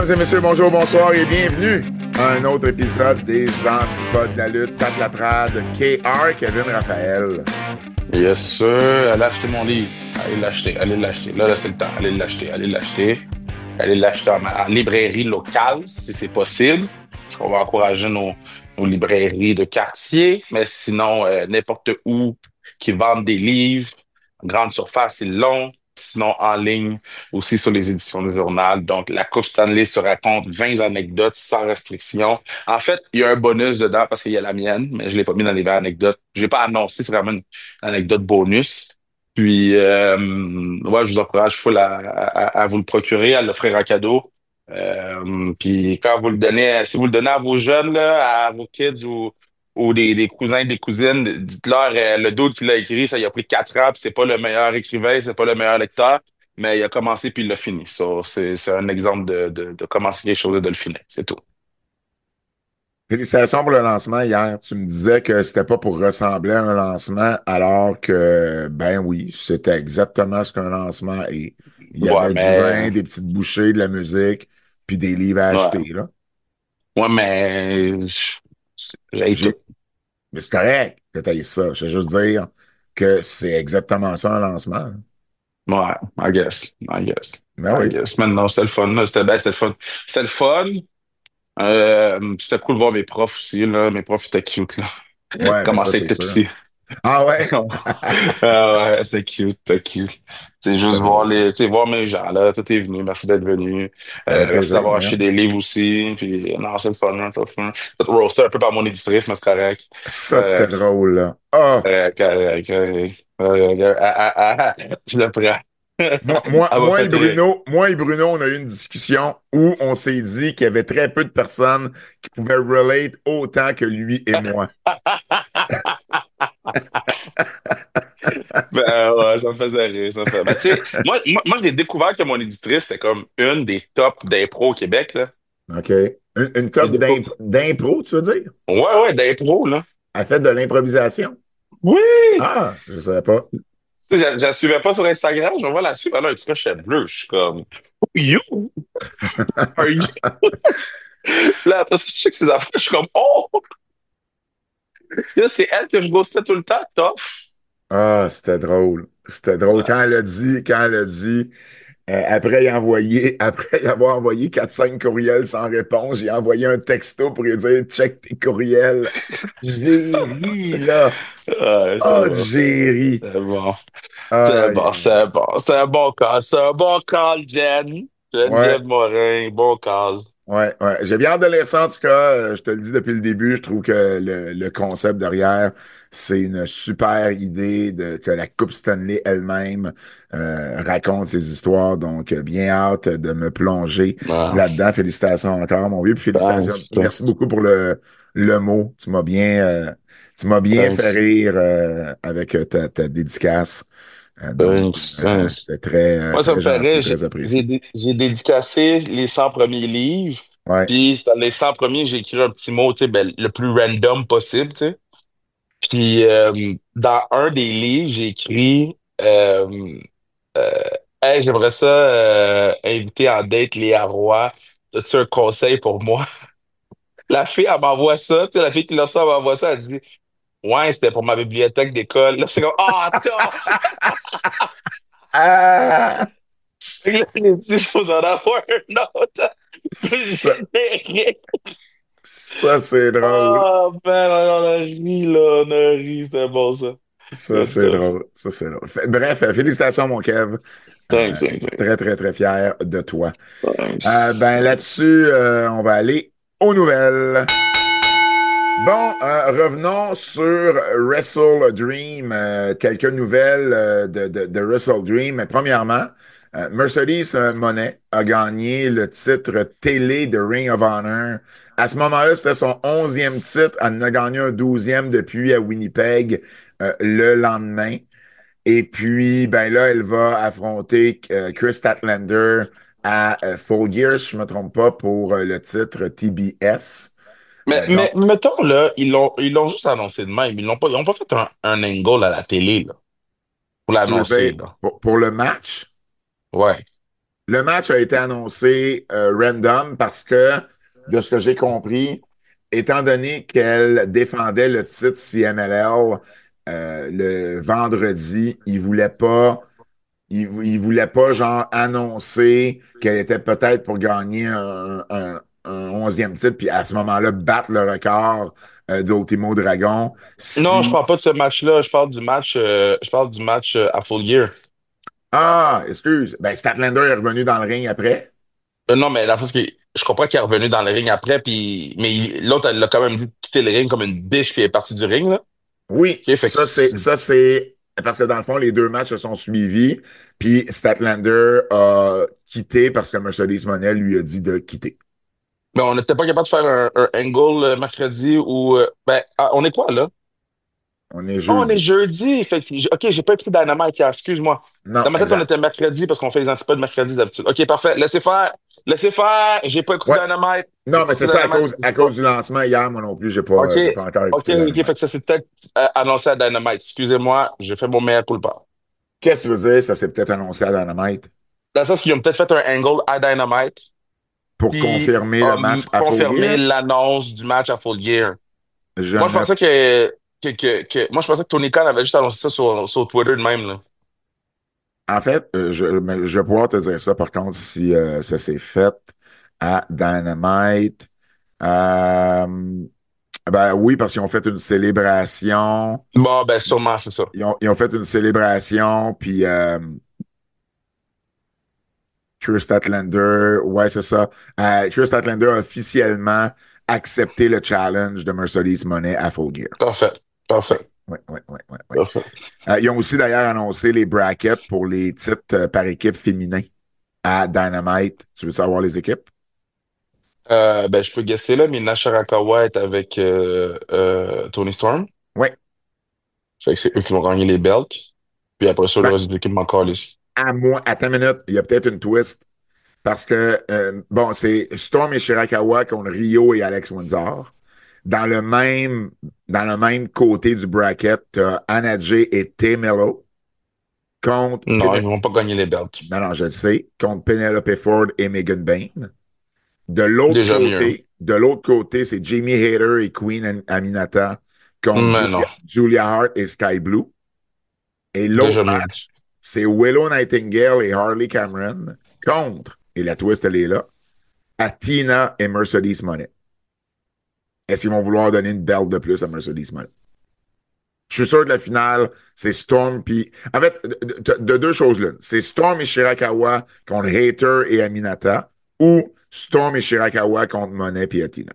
Mesdames et messieurs, bonjour, bonsoir et bienvenue à un autre épisode des Antipodes de la lutte. Pat Laprade, KR, Kevin Raphaël. Yes, sir. Allez acheter mon livre. Allez l'acheter, allez l'acheter. Là, c'est le temps. Allez l'acheter, allez l'acheter. Allez l'acheter en librairie locale, si c'est possible. On va encourager nos librairies de quartier, mais sinon, n'importe où qui vendent des livres, grande surface, c'est long. Sinon, en ligne, aussi sur les éditions du journal. Donc, la Coupe Stanley se raconte 20 anecdotes sans restriction. En fait, il y a un bonus dedans parce qu'il y a la mienne, mais je l'ai pas mis dans les 20 anecdotes. Je l'ai pas annoncé, c'est vraiment une anecdote bonus. Puis, ouais, je vous encourage full à vous le procurer, à l'offrir en cadeau. Puis, quand vous le donnez, si vous le donnez à vos jeunes, là, à vos kids ou des cousins, des cousines, dites-leur, le dude qui l'a écrit, ça il a pris 4 ans, puis c'est pas le meilleur écrivain, c'est pas le meilleur lecteur, mais il a commencé puis il l'a fini. So, c'est un exemple de commencer quelque chose et de le finir, c'est tout. Félicitations pour le lancement hier. Tu me disais que c'était pas pour ressembler à un lancement, alors que, ben oui, c'était exactement ce qu'un lancement est. Il y Ouais, avait du mais, vin, des petites bouchées, de la musique, puis des livres à ouais, acheter, là. ouais, mais, j'ai tout. J'ai... Mais c'est correct que t'ailles ça. Je veux juste dire que c'est exactement ça, un lancement, là. Ouais, I guess, I guess, Ben I oui. guess. Maintenant, c'était le fun, là. C'était le fun. C'était le fun. C'était cool de voir mes profs aussi, là. Mes profs étaient cute, là. Ouais, mais ça, Commençaient à c'est être sûr. petits. Ah ouais? Ouais, c'était cute, c'était cute. C'est C'est juste drôle, voir ça. voir mes gens, là. Tout est venu. Merci d'être venu. Ça fait Merci plaisir, d'avoir voyons. acheté des livres aussi. Puis, non, c'est le fun, hein, c'est le fun. Peut-être roaster un peu par mon éditrice, mais c'est correct. Ça, c'était Correct, drôle, là. Ah! correct, correct. Je le prends. Elle m'a fait rire. Moi et Bruno, on a eu une discussion où on s'est dit qu'il y avait très peu de personnes qui pouvaient relate autant que lui et moi. Ben ouais, ça me faisait rire, ça me fait. Ben, tu sais, moi j'ai découvert que mon éditrice, c'était comme une des tops d'impro au Québec, là. OK? Une J'ai top découvert. d'impro, tu veux dire? Ouais, ouais, d'impro, là. Elle fait de l'improvisation? Oui! Ah, je savais pas. Tu sais, je la suivais pas sur Instagram, je vois la suivre, elle a un crochet bleu. Je suis comme, Who you? Are you? Là, après ça, je sais que c'est affaires, je suis comme, oh! Là, c'est elle que je ghostais tout le temps, tough. Ah, c'était drôle. C'était drôle. Quand elle a dit, après y avoir envoyé 4-5 courriels sans réponse, j'ai envoyé un texto pour lui dire, check tes courriels. J'ai ri, là. Ouais, c'est Oh, bon. j'ai ri. C'est bon. C'est Aïe, bon, aïe. c'est bon. C'est un bon call. C'est un bon call, Jen. Ouais, Geneviève Morin, bon call. ouais. J'ai bien hâte de lire ça, en tout cas. Je te le dis depuis le début, je trouve que le concept derrière, c'est une super idée que la Coupe Stanley elle-même raconte ses histoires. Donc, bien hâte de me plonger Ouais. là-dedans. Félicitations encore, mon vieux. Puis félicitations. Thanks. Merci beaucoup pour le mot. Tu m'as bien fait Thanks. rire avec ta dédicace. Donc, Thanks. Thanks. c'était très, Moi, ça très me fait gentil, rire. très apprécié. J'ai dédicacé les 100 premiers livres. Ouais. Puis, dans les 100 premiers, j'ai écrit un petit mot, tu sais, ben, le plus random possible, tu sais. Puis, dans un des livres, j'ai écrit euh, Hey, j'aimerais ça inviter en date Léa Roy. As-tu un conseil pour moi? La fille, elle m'envoie ça, tu sais, la fille qui l'a ça, elle m'envoie ça, elle dit ouais, c'était pour ma bibliothèque d'école. Là, c'est comme ah, tough! Ah! Fait que là, j'ai dit, je vous en avoir un autre. Ça, ça c'est drôle. Oh, man, on a ri, là, on a ri, c'était bon, ça. Ça, Good c'est stuff. drôle. Ça, c'est drôle. Bref, félicitations, mon Kev. Thanks, thanks, thanks. Très, très, très fier de toi. Thanks, Ben thanks. là-dessus, on va aller aux nouvelles. Bon, revenons sur Wrestle Dream. Quelques nouvelles de Wrestle Dream. Mais premièrement, Mercedes Moné a gagné le titre télé de Ring of Honor. À ce moment-là, c'était son 11e titre. Elle en a gagné un 12e depuis à Winnipeg le lendemain. Et puis, ben là, elle va affronter Chris Statlander à Full Gear, si je ne me trompe pas, pour le titre TBS. Donc, Mais mettons, là, ils l'ont juste annoncé de même. Ils ont pas fait un angle à la télé, là, pour tu veux dire, l'annoncer, là. pour le match, Ouais. Le match a été annoncé random parce que, de ce que j'ai compris, étant donné qu'elle défendait le titre CMLL le vendredi, il voulait pas genre annoncer qu'elle était peut-être pour gagner un 11e titre, puis à ce moment-là battre le record d'Ultimo Dragon. Non, je Si parle pas de ce match-là. Je parle du match à Full Gear. excuse, ben Statlander est revenu dans le ring après. Non, mais la chose que je comprends qu'il est revenu dans le ring après, l'autre, elle l'a quand même dit de quitter le ring comme une biche, puis elle est partie du ring, là. Oui, OK, fait que ça c'est parce que dans le fond, les deux matchs se sont suivis, puis Statlander a quitté parce que Mercedes Moné lui a dit de quitter. mais on n'était pas capable de faire un angle mercredi ou on est quoi là? On est Oh, on est jeudi. jeudi. Fait que OK, j'ai pas écouté Dynamite hier, excuse-moi. Non, Dans ma tête, on exact. était mercredi parce qu'on fait les antipodes mercredi d'habitude. OK, parfait. Laissez faire. Laissez faire. J'ai pas écouté Ouais. Dynamite. J'ai Non, pas mais c'est écouté ça Dynamite. à cause du lancement hier, moi non plus, OK. j'ai pas encore OK, écouté OK. Fait Dynamite. que ça s'est peut-être annoncé à Dynamite. Excusez-moi, j'ai fait mon meilleur culpa. Qu'est-ce que tu veux dire? Ça s'est peut-être annoncé à Dynamite Dans le sens qu'ils ont peut-être fait un angle à Dynamite pour qui confirmer le a match à Full confirmé Gear. l'annonce du match à Full Gear. Je Moi, je ne. pensais moi, je pensais que Tony Khan avait juste annoncé ça sur Twitter de même, là. En fait, mais je vais pouvoir te dire ça par contre si ça s'est fait à Dynamite. Euh, ben oui, parce qu'ils ont fait une célébration. Bon, ben, sûrement, c'est ça. Ils ont fait une célébration, puis Chris Statlander, ouais, c'est ça. Chris Statlander a officiellement accepté le challenge de Mercedes Moné à Full Gear. Parfait. Oui, Parfait. oui, oui, oui, oui, oui. Parfait. Ils ont aussi d'ailleurs annoncé les brackets pour les titres par équipe féminin à Dynamite. Tu veux savoir les équipes? Ben, je peux guesser là, mais Shirakawa est avec Tony Storm. Oui, Fait que c'est eux qui vont gagner les belts. Puis après ça, le ben, reste de l'équipe m'en calisse. à moi, attends une minute, il y a peut-être une twist. Parce que, bon, c'est Storm et Shirakawa contre Rio et Alex Windsor. Dans le même, dans le même côté du bracket, t'as Anna Jay et Tay Mello contre Non, ils vont pas gagner les belts. non, non, je le sais, contre Penelope Ford et Megan Bayne. Déjà mieux. De l'autre côté, c'est Jamie Hayter et Queen Aminata contre Mais non, Julia Hart et Sky Blue. Et l'autre déjà mieux. match, c'est Willow Nightingale et Harley Cameron contre, et la twist, elle est là, Athena et Mercedes Moné. Est-ce qu'ils vont vouloir donner une belt de plus à Mercedes Moné? Je suis sûr que la finale, c'est Storm puis. En fait, de deux choses l'une. C'est Storm et Shirakawa contre Hater et Aminata ou Storm et Shirakawa contre Monet et Athena.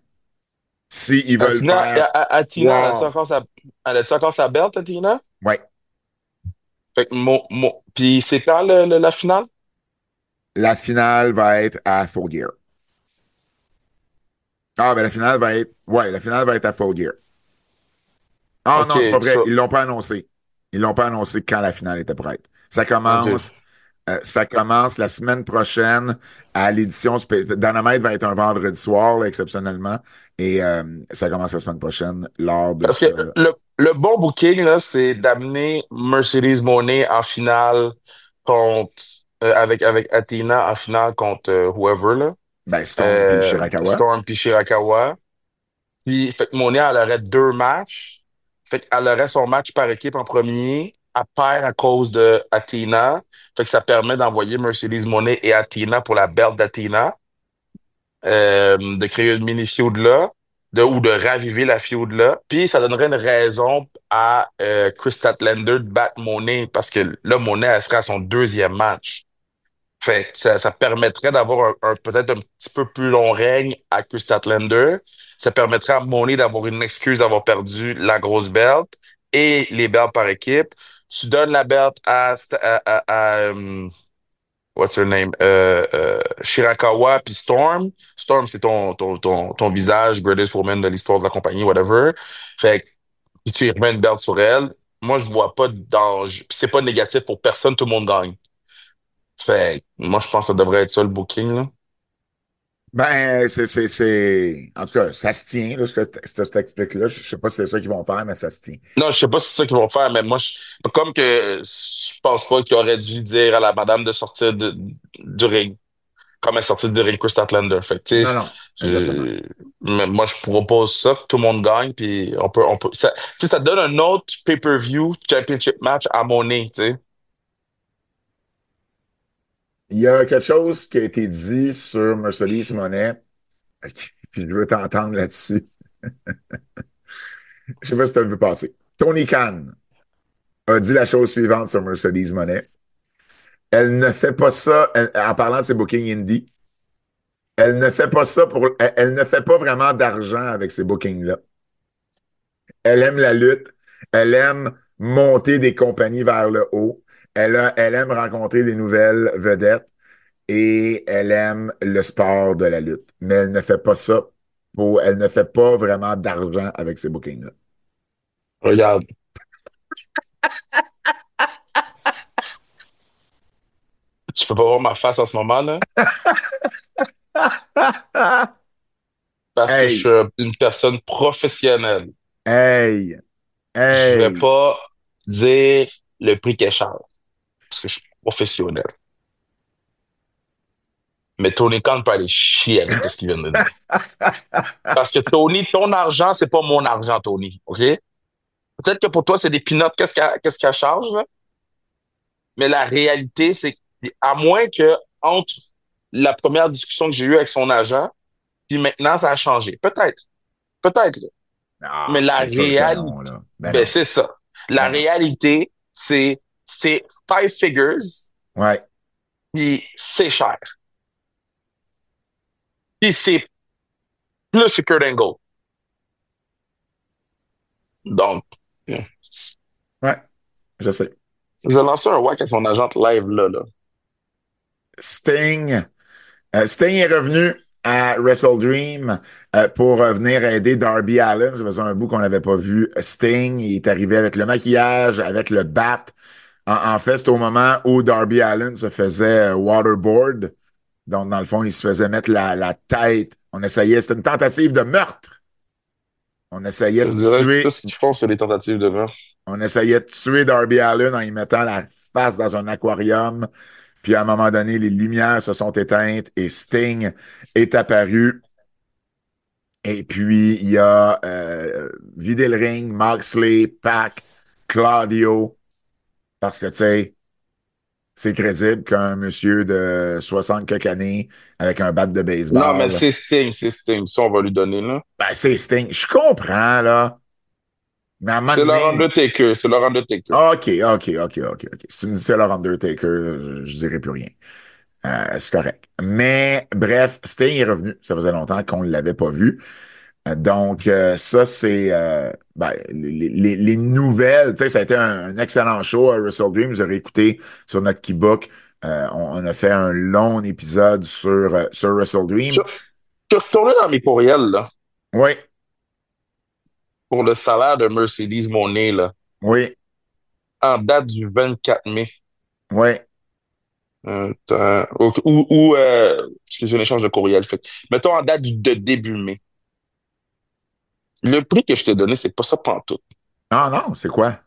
Si ils veulent Athena, faire Athena, wow. elle a-tu encore sa belt, Athena? Ouais. Fait que puis c'est quand la finale? La finale va être à Full Gear. Ah, ben la finale va être. Ouais, la finale va être à Full Gear. Ah non, c'est pas OK, vrai. ça. Ils l'ont pas annoncé. Ils l'ont pas annoncé quand la finale était prête. OK. Ça commence la semaine prochaine à l'édition. Dynamite va être un vendredi soir, là, exceptionnellement. Et ça commence la semaine prochaine lors de Parce ce. que le bon booking, là, c'est d'amener Mercedes Moné en finale contre, avec Athena en finale contre whoever, là. Ben, Storm puis Shirakawa. Storm puis Shirakawa. Puis, fait que Moné, elle aurait deux matchs. Fait qu'elle aurait son match par équipe en premier. Elle perd à cause de Athena. Fait que ça permet d'envoyer Mercedes Moné et Athena pour la belt d'Athena. De créer une mini feud là, ou de raviver la feud là. Puis ça donnerait une raison à Chris Statlander de battre Monet parce que là, Monet, elle serait à son deuxième match. Fait que ça permettrait d'avoir peut-être un petit peu plus long règne à Chris Statlander. Ça permettrait à Monet d'avoir une excuse d'avoir perdu la grosse belt et les belts par équipe. Tu donnes la belt what's her name? Shirakawa puis Storm. Storm, c'est ton visage, greatest woman de l'histoire de la compagnie, whatever. Fait que si tu y remets une belt sur elle, moi, je vois pas de danger. Puis c'est pas négatif pour personne, tout le monde gagne. Fait que moi, je pense que ça devrait être ça le booking, là. Ben, en tout cas, ça se tient, là, ce que tu expliques-là. Je sais pas si c'est ça qu'ils vont faire, mais ça se tient. Non, je sais pas si c'est ça qu'ils vont faire, mais moi, comme que je pense pas qu'ils auraient dû dire à la madame de sortir du ring. comme elle est sortie de ring Chris Statlander. Fait que, tu Non, sais, non, exactement. mais moi, je propose ça, que tout le monde gagne, puis ça, tu sais, ça donne un autre pay-per-view championship match à mon nez, tu sais. Il y a quelque chose qui a été dit sur Mercedes Monet, puis je veux t'entendre là-dessus. Je sais pas si tu as vu passer. Tony Khan a dit la chose suivante sur Mercedes Monet. Elle ne fait pas ça, en parlant de ses bookings indie, elle ne fait pas ça elle ne fait pas vraiment d'argent avec ces bookings-là. Elle aime la lutte, elle aime monter des compagnies vers le haut, elle aime rencontrer des nouvelles vedettes et elle aime le sport de la lutte. Mais elle ne fait pas ça elle ne fait pas vraiment d'argent avec ces bookings-là. Regarde, tu peux pas voir ma face en ce moment, là, parce que je Hey, suis une personne professionnelle. hey, Je vais hey. pas dire le prix qu'elle charge, parce que je suis professionnel. Mais Tony Khan peut aller chier avec ce qu'il vient de dire. Parce que Tony, ton argent, c'est pas mon argent, Tony. OK? Peut-être que pour toi, c'est des peanuts, qu'est-ce qu'elle charge, là? Mais la réalité, c'est que, à moins que entre la première discussion que j'ai eue avec son agent, puis maintenant, ça a changé. Peut-être, là. Mais Ah, la c'est sûr que réalité, non, là. Ben ben non, c'est ça. La ben non. réalité, c'est five figures, Ouais. puis c'est cher. Puis c'est plus que Kurt Angle. Donc, Ouais, je sais. je lance un whack à son agente live là. Sting, Sting est revenu à Wrestle Dream pour venir aider Darby Allin. Ça faisait un bout qu'on n'avait pas vu Sting. Il est arrivé avec le maquillage, avec le bat. En fait, c'est au moment où Darby Allin se faisait waterboard. Donc, dans le fond, il se faisait mettre la tête. On essayait, c'était une tentative de meurtre. On essayait Je de dirais que tout tuer, ce qu'ils font, c'est des tentatives de meurtre. on essayait de tuer Darby Allin en y mettant la face dans un aquarium. Puis à un moment donné, les lumières se sont éteintes et Sting est apparu. Et puis, il y a vidé le ring, Moxley, Pac, Claudio, parce que, tu sais, c'est crédible qu'un monsieur de 60 quelques années avec un bat de Non, mais baseball, c'est Sting. Ça, on va lui donner, là. ben, c'est Sting. Je comprends, là, mais à un moment C'est leur donné, Undertaker. C'est leur Undertaker. OK, OK, OK, OK, OK. Si tu me dis c'est leur Undertaker, je dirais plus rien. C'est correct. Mais bref, Sting est revenu. Ça faisait longtemps qu'on ne l'avait pas vu. Donc, ça, c'est ben, les nouvelles. Tu sais, ça a été un excellent show à Wrestle Dream. Vous aurez écouté sur notre Keybook. On a fait un long épisode sur Wrestle Je Dream. je suis retourné dans mes courriels, là, Oui, pour le salaire de Mercedes Moné, là, oui, en date du 24 mai. oui. Parce que j'ai un échange de courriel. Fait. Mettons en date de début mai. Le prix que je t'ai donné, c'est pas ça pantoute. Ah non, c'est quoi?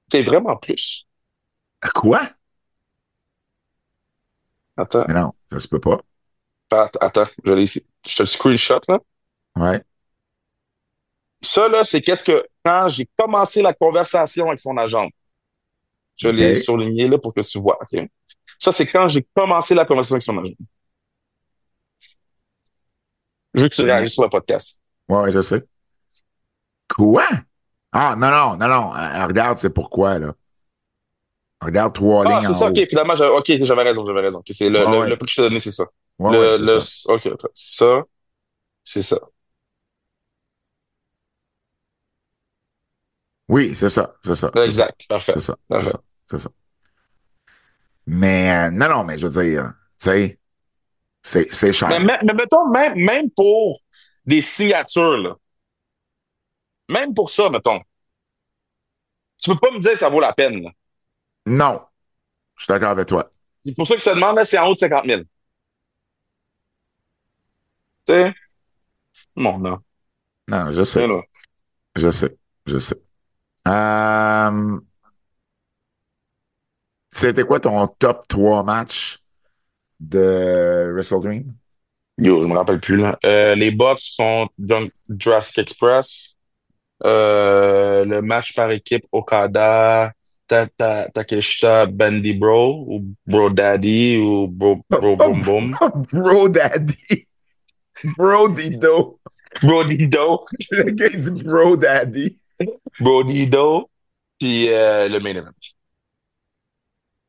C'est vraiment plus. Quoi? Attends, Mais non, ça se peut pas. attends, je l'ai ici. Je te le screenshot, là. Ouais, Ça, là, c'est qu'est-ce que, quand j'ai commencé la conversation avec son agent, je l'ai OK. surligné là pour que tu vois, OK? Ça, c'est quand j'ai commencé la conversation avec son agent. Je veux que tu Mais, réagisses sur le podcast. ouais, je sais. Quoi? Ah, non, non, non, non. Regarde, c'est pourquoi, là. Regarde trois Ah, lignes c'est en ça, OK, haut. OK, j'avais raison, j'avais raison. OK, c'est Ouais, le ouais, prix que je t'ai donné, c'est ça. ouais, ouais, c'est ça. OK, attends. Ça, c'est ça. Oui, c'est ça, c'est ça, c'est ça, Exact, parfait, c'est ça, c'est parfait. ça, c'est ça. Mais non, non, mais je veux dire, tu sais, c'est cher. Mais mettons, même pour des signatures, là, même pour ça, mettons, tu peux pas me dire que ça vaut la peine, là. Non, je suis d'accord avec toi. C'est pour ça que je te demande, là, c'est en haut de 50 000. Tu sais? Non, non. Non, je sais, Non, non. je sais, je sais. Euh, C'était quoi ton top 3 matchs de Wrestle Dream? Yo, je me rappelle plus là. Les Bucks sont Jurassic Express. Le match par équipe Okada, Takeshita, Bandy Bro, ou Bro Daddy, ou Bro Boom Boom. Bro Daddy. Bro Dido. Bro Dido, Le gars, il dit Bro Daddy. Bro Dido, puis le main event.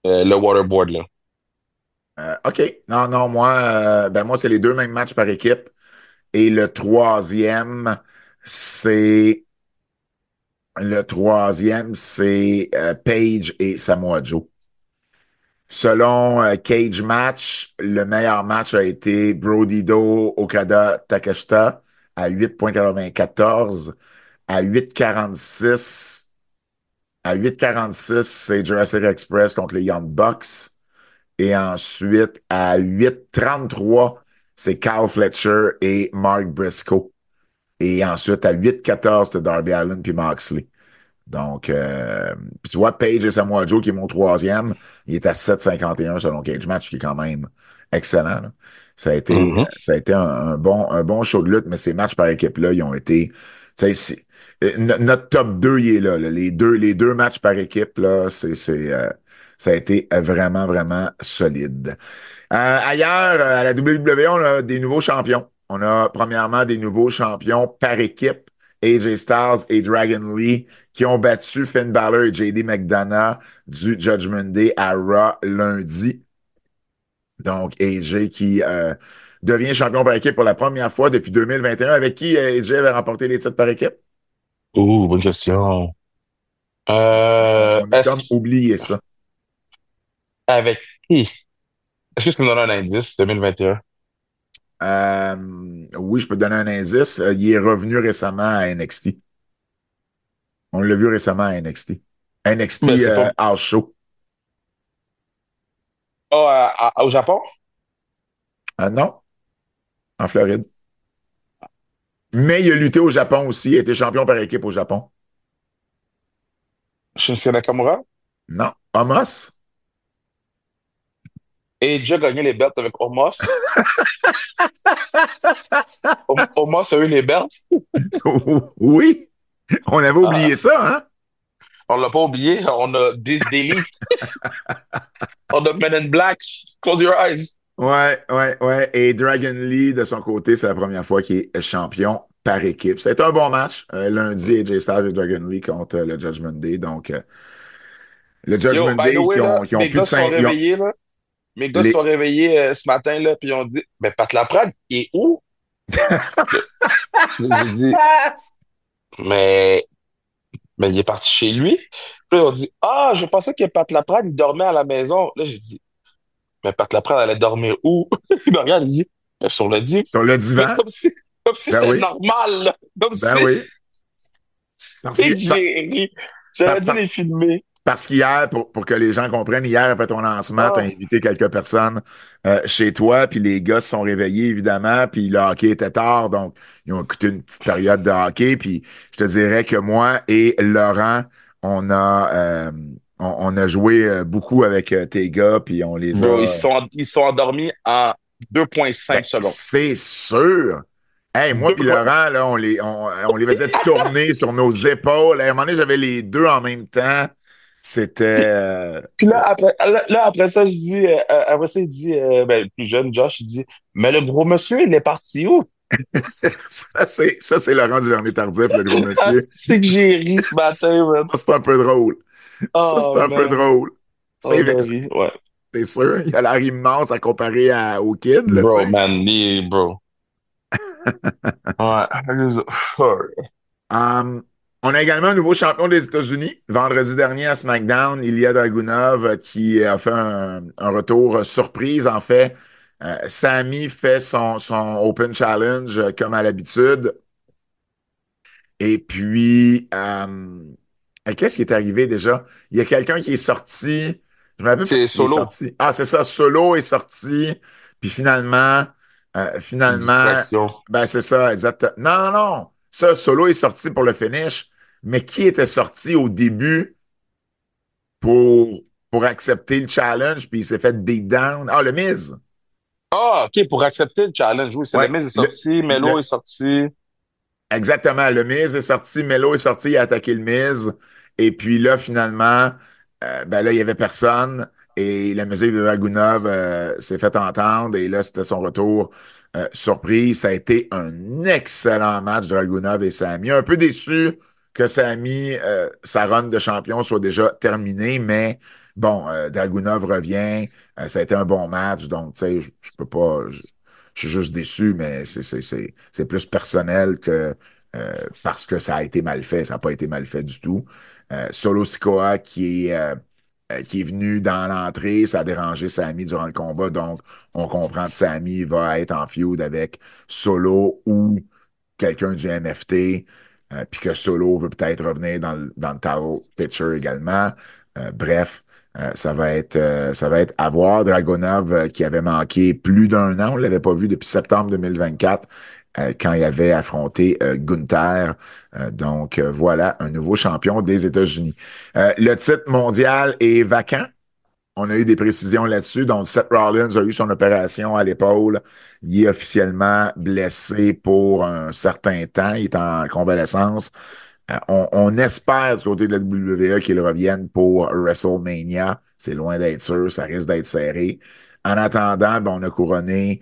Le waterboard, là. OK. Non, non, moi, c'est les deux mêmes matchs par équipe. Et le troisième, c'est Page et Samoa Joe. Selon Cage Match, le meilleur match a été Brody Doe, Okada, Takeshita à 8,94. À 8,46, c'est Jurassic Express contre les Young Bucks. Et ensuite, à 8,33, c'est Kyle Fletcher et Mark Briscoe. Et ensuite, à 8,14, c'est Darby Allin puis Moxley. Donc, puis tu vois, Page et Samoa Joe, qui est mon troisième, il est à 7,51 selon Cage Match, qui est quand même excellent, là. Ça a été, Mhm. ça a été un bon show de lutte, mais ces matchs par équipe-là, ils ont été. Tu sais, notre top 2 il est là. Les deux matchs par équipe, là, ça a été vraiment, vraiment solide. Ailleurs, à la WWE, on a des nouveaux champions. On a premièrement des nouveaux champions par équipe, AJ Styles et Dragon Lee, qui ont battu Finn Balor et JD McDonough du Judgment Day à Raw lundi. Donc, AJ qui devient champion par équipe pour la première fois depuis 2021. Avec qui AJ avait remporté les titres par équipe? Ouh, bonne question. On a comme Est-ce oublié ça. avec qui? Est-ce que tu me donnes un indice 2021? Oui, je peux te donner un indice. Il est revenu récemment à NXT. On l'a vu récemment à NXT. Ben, NXT c'est pas. House Show. Oh, au Japon? Non, en Floride. Mais il a lutté au Japon aussi. Il a été champion par équipe au Japon. Shinsuke Nakamura? Non. Homos? Et déjà gagné les belts avec Omos. Omos a eu les belts. Oui. On avait oublié Ah, ça, hein? on l'a pas oublié. On a Delete. On a Men in Black. Close your eyes. Ouais, ouais, ouais. Et Dragon Lee, de son côté, c'est la première fois qu'il est champion par équipe. C'était un bon match. Lundi, AJ Styles et Dragon Lee contre le Judgment Day. Donc, le Yo, Judgment by the Day way, là, qui ont mes plus de gars se sont 5. réveillés, là. Mes gars se sont Les... réveillés ce matin, là, puis ils ont dit, mais Pat Laprade, il est où? Là, j'ai dit, mais, mais il est parti chez lui. Puis là, ils ont dit, ah, je pensais que Pat Laprade, il dormait à la maison. Là, j'ai dit, mais Pat Laprade allait dormir où? Il me regarde, il dit, ben, sur le dit. Sur le Mais divan? comme si Ben c'était oui. normal, là. Comme Ben si, oui. Parce c'est que, que j'ai ri. par- J'aurais dû par- les filmer. Parce qu'hier, pour que les gens comprennent, hier, après ton lancement, tu as Ah, invité quelques personnes chez toi, puis les gars se sont réveillés, évidemment, puis le hockey était tard, donc ils ont écouté une petite période de hockey, puis je te dirais que moi et Laurent, on a, on a joué beaucoup avec tes gars, puis on les bro, a... ils sont endormis en Ben, 2,5 secondes. c'est sûr! Hey, moi Deux puis point- Laurent, là, on les faisait tourner sur nos épaules. À un moment donné, j'avais les deux en même temps. C'était... Puis là, après ça, je dis, après ça, il dit, ben, le plus jeune, Josh, il dit, mais le gros monsieur, il est parti où? ça, c'est Laurent Duvernay-Tardif, le gros Ah, monsieur. c'est que j'ai ri ce matin, man. Ça, c'est un peu drôle. Ça, c'est Oh, un peu man. drôle. On a C'est ri, ouais. c'est sûr. Il a l'air immense à comparer au kid, là, tu Bro, sais. man, bro. Ouais. Um, on a également un nouveau champion des États-Unis. Vendredi dernier à SmackDown, Ilya Dragunov qui a fait un retour surprise. En fait, Sami fait son Open Challenge comme à l'habitude. Et puis, qu'est-ce qui est arrivé déjà? Il y a quelqu'un qui est sorti. Je me rappelle pas C'est qui est solo. sorti. Ah, c'est ça, Solo est sorti. Puis finalement, Distraction. ben c'est ça, exact. Non, non, non. Ça, Solo est sorti pour le finish. Mais qui était sorti au début pour, pour accepter le challenge, puis il s'est fait beat down. Ah, le Miz. Ah, OK, pour accepter le challenge. Oui, c'est le Ouais. Miz est sorti, Melo est sorti. Exactement. Le Miz est sorti, Melo est sorti, il a attaqué le Miz. Et puis là, finalement, ben là, il y avait personne. Et la musique de Dragunov s'est fait entendre. Et là, c'était son retour surprise. Ça a été un excellent match, Dragunov et Sami. Un peu déçu que Sami, sa run de champion soit déjà terminée. Mais bon, Dragunov revient. Ça a été un bon match. Donc, tu sais, je peux pas. Je suis juste déçu, mais c'est plus personnel que parce que ça a été mal fait. Ça n'a pas été mal fait du tout. Solo Sikoa qui est venu dans l'entrée, ça a dérangé Sami durant le combat, donc on comprend que Sami va être en feud avec Solo ou quelqu'un du MFT, puis que Solo veut peut-être revenir dans le title picture également. Bref, ça va être à voir. Dragonov qui avait manqué plus d'un an, on ne l'avait pas vu depuis septembre 2024 quand il avait affronté Gunther. Donc voilà, un nouveau champion des États-Unis. Le titre mondial est vacant. On a eu des précisions là-dessus. Donc, Seth Rollins a eu son opération à l'épaule. Il est officiellement blessé pour un certain temps. Il est en convalescence. On espère du côté de la WWE qu'il revienne pour WrestleMania. C'est loin d'être sûr. Ça risque d'être serré. En attendant, ben, on a couronné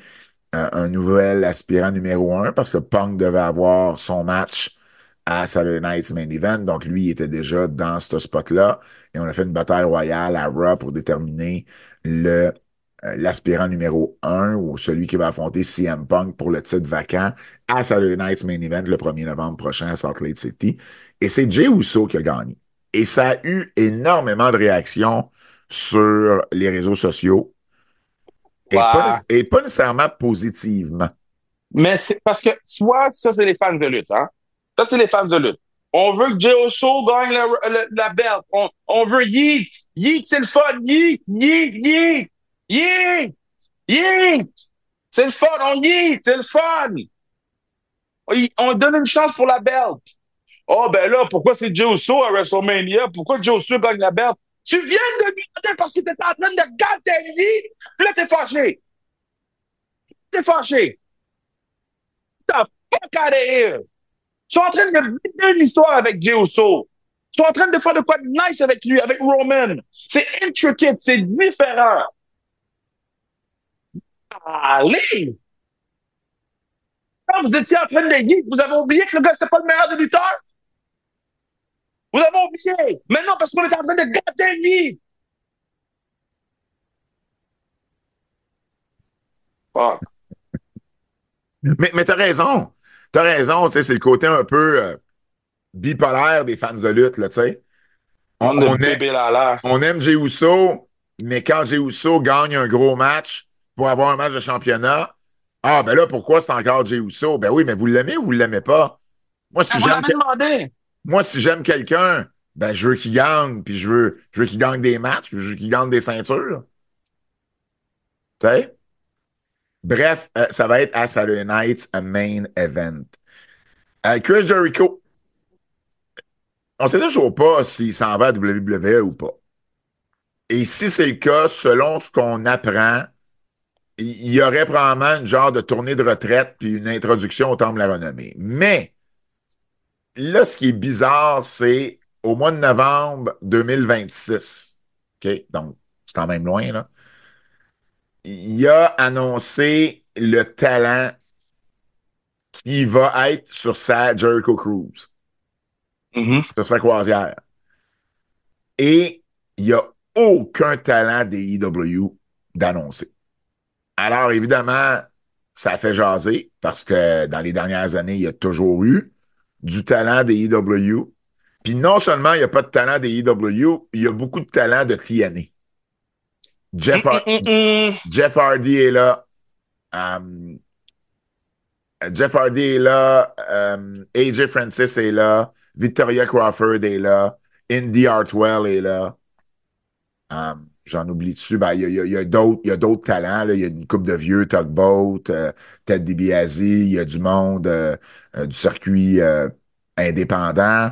un nouvel aspirant numéro un parce que Punk devait avoir son match à Saturday Night's Main Event. Donc, lui, il était déjà dans ce spot-là. Et on a fait une bataille royale à Raw pour déterminer l'aspirant numéro un ou celui qui va affronter CM Punk pour le titre vacant à Saturday Night's Main Event le 1er novembre prochain à Salt Lake City. Et c'est Jey Uso qui a gagné. Et ça a eu énormément de réactions sur les réseaux sociaux Ouais. et pas nécessairement positivement. Mais c'est parce que, tu vois, ça, c'est les fans de lutte, hein? Ça, c'est les fans de lutte. On veut que Jey Uso gagne la belt. On veut Yeet. Yeet, c'est le fun. Yeet, Yeet, Yeet. Yeet, Yeet. C'est le fun. On Yeet, c'est le fun. On donne une chance pour la belt. Oh, ben là, pourquoi c'est Jey Uso à WrestleMania? Pourquoi Jey Uso gagne la belt? Tu viens de lui donner parce que t'étais en train de gâter Yeet. Puis là, t'es fâché. T'es fâché. T'as fuck out of here. Ils sont en train de vivre une histoire avec Jey Uso. Ils sont en train de faire de quoi de nice avec lui, avec Roman. C'est intricate, c'est différent. Allez! Quand vous étiez en train de geek, vous avez oublié que le gars, c'est pas le meilleur des lutteurs? Vous avez oublié. Maintenant, parce qu'on est en train de gâter lui. Fuck. Mais t'as raison. T'as raison, tu sais, c'est le côté un peu bipolaire des fans de lutte, là, tu sais. On, On de on, aime, bébé Lala. on aime Jey Uso, mais quand Jey Uso gagne un gros match pour avoir un match de championnat, ah, ben là, pourquoi c'est encore Jey Uso? Ben oui, mais vous l'aimez ou vous l'aimez pas? Moi, si Vous j'aime, l'avez demandé. moi, si j'aime quelqu'un, ben, je veux qu'il gagne, puis je veux qu'il gagne des matchs, puis je veux qu'il gagne des ceintures, tu sais. Bref, ça va être à Saturday Night's a main event. Chris Jericho, on sait toujours pas s'il s'en va à WWE ou pas. Et si c'est le cas, selon ce qu'on apprend, il y aurait probablement une genre de tournée de retraite puis une introduction au Temple de la Renommée. Mais là, ce qui est bizarre, c'est au mois de novembre 2026. OK? Donc, c'est quand même loin, là. Il a annoncé le talent qui va être sur sa Jericho Cruise, Mhm. sur sa croisière. Et il n'y a aucun talent des EW d'annoncer. Alors, évidemment, ça fait jaser parce que dans les dernières années, il y a toujours eu du talent des EW. Puis non seulement il n'y a pas de talent des EW, il y a beaucoup de talent de TNA. Mm, Jeff, mm, Har- mm, mm. Jeff Hardy est là. Euh, Jeff Hardy est là. AJ Francis est là. Victoria Crawford est là. Indy Hartwell est là. J'en oublie dessus. Ben, il y a il y a d'autres talents. Là. Il y a une coupe de vieux, Tugboat, Ted DiBiase, il y a du monde du circuit indépendant,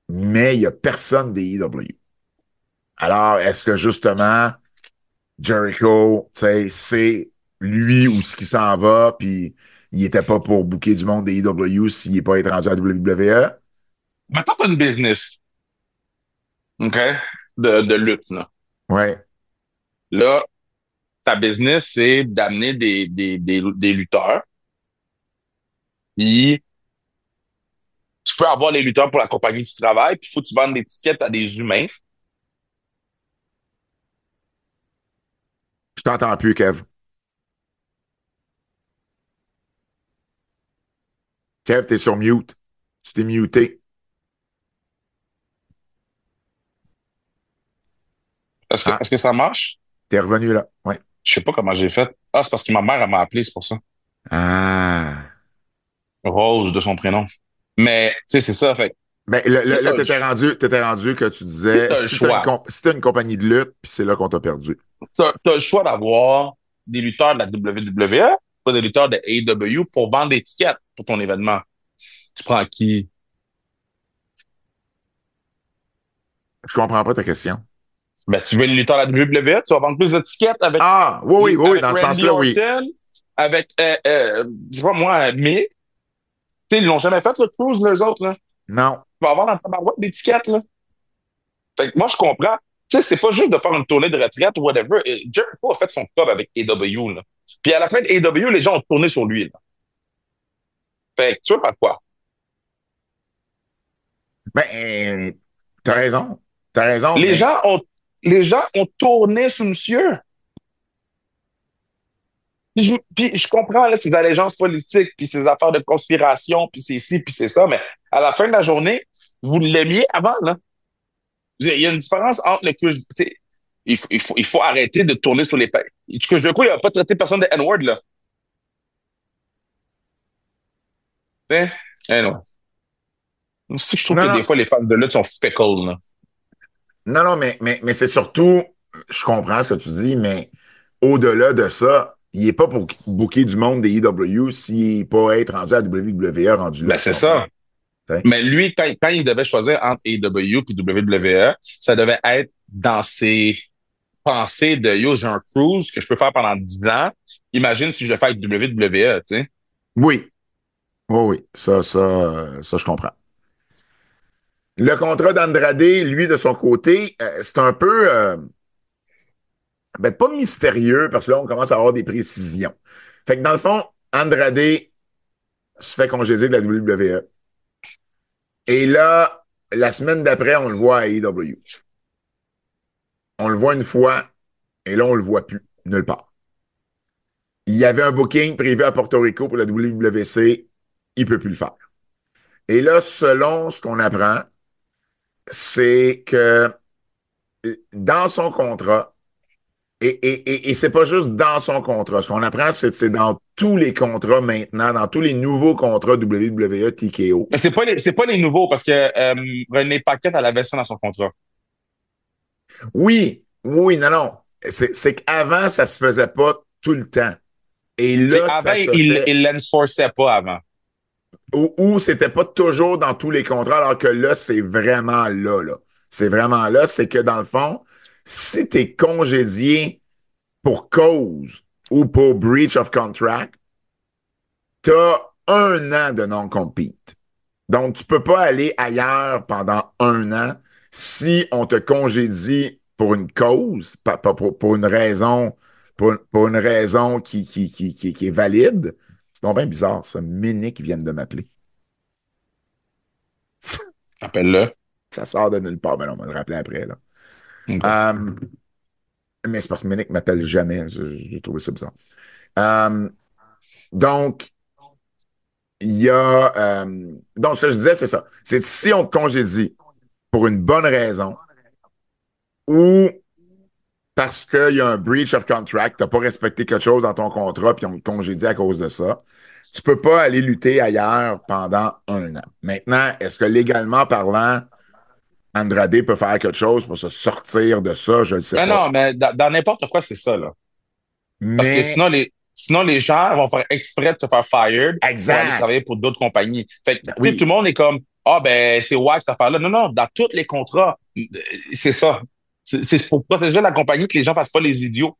mais il n'y a personne des EW. Alors, est-ce que justement, Jericho, tu sais, c'est lui ou ce qui s'en va, puis il était pas pour booker du monde des EW s'il n'est pas été rendu à WWE? Maintenant, t'as une business, OK? De lutte, là. Ouais. Là, ta business, c'est d'amener des lutteurs. Puis, tu peux avoir les lutteurs pour la compagnie du travail, puis il faut que tu vendes des tickets à des humains. Je t'entends plus, Kev. Kev, t'es sur mute. Tu t'es muté. Ah, Est-ce que ça marche? t'es revenu là. Ouais. Je sais pas comment j'ai fait. Ah, c'est parce que ma mère, elle m'a appelé, c'est pour ça. Ah. Rose, de son prénom. Mais, tu sais, c'est ça. Fait que Ben, si là, t'as le, t'étais rendu que tu si disais, t'as le choix, si t'as une compagnie de lutte, puis c'est là qu'on t'a perdu. t'as le choix d'avoir des lutteurs de la WWE, pas des lutteurs de AEW pour vendre des tickets pour ton événement. Tu prends qui? Je comprends pas ta question. Ben, tu veux les lutteurs de la WWE, tu vas vendre plus de tickets avec, Ah, oui, oui, oui, oui, avec dans ce Randy sens-là, oui. Orton, avec, je sais pas moi, mais, tu sais, ils l'ont jamais fait, le cruise, les autres, là. Non. Tu vas avoir dans ta barouette des tickets, là. Fait que moi, je comprends. Tu sais, c'est pas juste de faire une tournée de retraite ou whatever. Jericho a fait son club avec AEW, là. Puis à la fin de AEW, les gens ont tourné sur lui, là. Fait que tu veux pas quoi? Ben, t'as raison. T'as raison, Les mais gens ont, les gens ont tourné sur monsieur. Puis je comprends, là, ces allégeances politiques, puis ces affaires de conspiration, puis c'est ci, puis c'est ça, mais à la fin de la journée, vous l'aimiez avant, là. Il y a une différence entre le que, tu sais, il faut arrêter de tourner sur les. Que je coup, il n'a pas traité personne de N-word, là. Tu sais? Anyway. Si je trouve non, que non, des fois, les fans de lutte sont fickle, là. non, non, mais c'est surtout, je comprends ce que tu dis, mais au-delà de ça, il n'est pas pour booker du monde des EW s'il n'est pas être rendu à WWE rendu là, Ben, tu c'est comprends? ça. T'sais? Mais lui, quand il devait choisir entre AEW et WWE, ça devait être dans ses pensées de yo, j'ai un cruise que je peux faire pendant 10 ans. Imagine si je le fais avec WWE, tu sais. Oui, oui, oui, ça, je comprends. Le contrat d'Andrade, lui, de son côté, c'est un peu, ben, pas mystérieux, parce que là, on commence à avoir des précisions. Fait que dans le fond, Andrade se fait congédier de la WWE. Et là, la semaine d'après, on le voit à AEW. On le voit une fois, et là, on le voit plus, nulle part. Il y avait un booking prévu à Porto Rico pour la WWC, il peut plus le faire. Et là, selon ce qu'on apprend, c'est que dans son contrat, et c'est pas juste dans son contrat. Ce qu'on apprend, c'est que c'est dans tous les contrats maintenant, dans tous les nouveaux contrats WWE TKO. Mais c'est pas les nouveaux parce que René Paquette elle avait ça dans son contrat. Oui, oui, non, non. C'est qu'avant, ça se faisait pas tout le temps. Et Tu sais, là, avant, ça se fait. il l'enforçait pas avant. Ou c'était pas toujours dans tous les contrats, alors que là, c'est vraiment là, là. C'est vraiment là, c'est que dans le fond, si tu es congédié pour cause ou pour breach of contract, tu as un an de non-compete. Donc, tu peux pas aller ailleurs pendant un an si on te congédie pour une cause, pas pour une raison, pour une raison qui est valide. C'est donc bien bizarre, ça. Ménic qui viennent de m'appeler. Appelle-le. Ça sort de nulle part, mais on va le rappeler après, là. OK. Euh, mais c'est parce que Ménic m'appelle jamais. J'ai trouvé ça bizarre. Euh, donc, il y a. Donc, ce que je disais, c'est ça. C'est si on te congédie pour une bonne raison ou parce qu'il y a un breach of contract, tu n'as pas respecté quelque chose dans ton contrat, puis on te congédie à cause de ça, tu peux pas aller lutter ailleurs pendant un an. Maintenant, est-ce que légalement parlant, Andrade peut faire quelque chose pour se sortir de ça? Je ne sais Mais pas. non, mais dans n'importe quoi, c'est ça, là. Parce que Mais, sinon, les gens vont faire exprès de se faire fired pour aller exact. travailler pour d'autres compagnies. Fait que, tu Ben sais, tout oui. le monde est comme, ah, ben, c'est wack cette affaire-là. Non, non, dans tous les contrats, c'est ça. C'est pour protéger la compagnie que les gens fassent pas les idiots.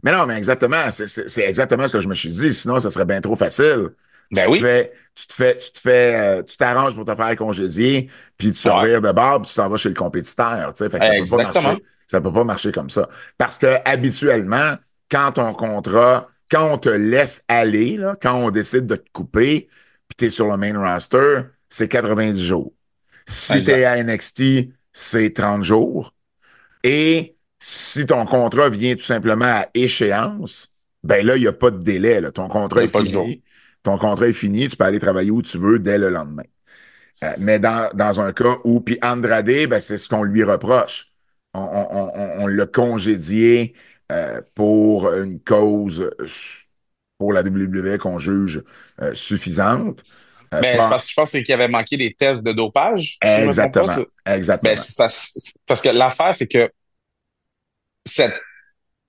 Mais non, mais exactement, c'est exactement ce que je me suis dit. Sinon, ça serait bien trop facile. Ben oui. Tu t'arranges pour te faire congédier, puis tu te Ouais. revires de bord, puis tu t'en vas chez le compétiteur. Tu sais, fait que ça peut pas Exactement. marcher. Ça peut pas marcher comme ça. Parce que habituellement, quand on te laisse aller, là, quand on décide de te couper, puis tu es sur le main roster, c'est 90 jours. Si tu es Exact. à NXT, c'est 30 jours. Et si ton contrat vient tout simplement à échéance, ben là, il n'y a pas de délai, là. Ton Il contrat n'y est a pas de jour. fini. Ton contrat est fini. Tu peux aller travailler où tu veux dès le lendemain. Mais dans un cas où, puis Andrade, ben, c'est ce qu'on lui reproche. On l'a congédié pour une cause pour la WWE qu'on juge suffisante. Ben, Pas je pense qu'il avait manqué des tests de dopage, si je me trompe pas. exactement, Ben, exactement. parce que l'affaire, c'est que cette,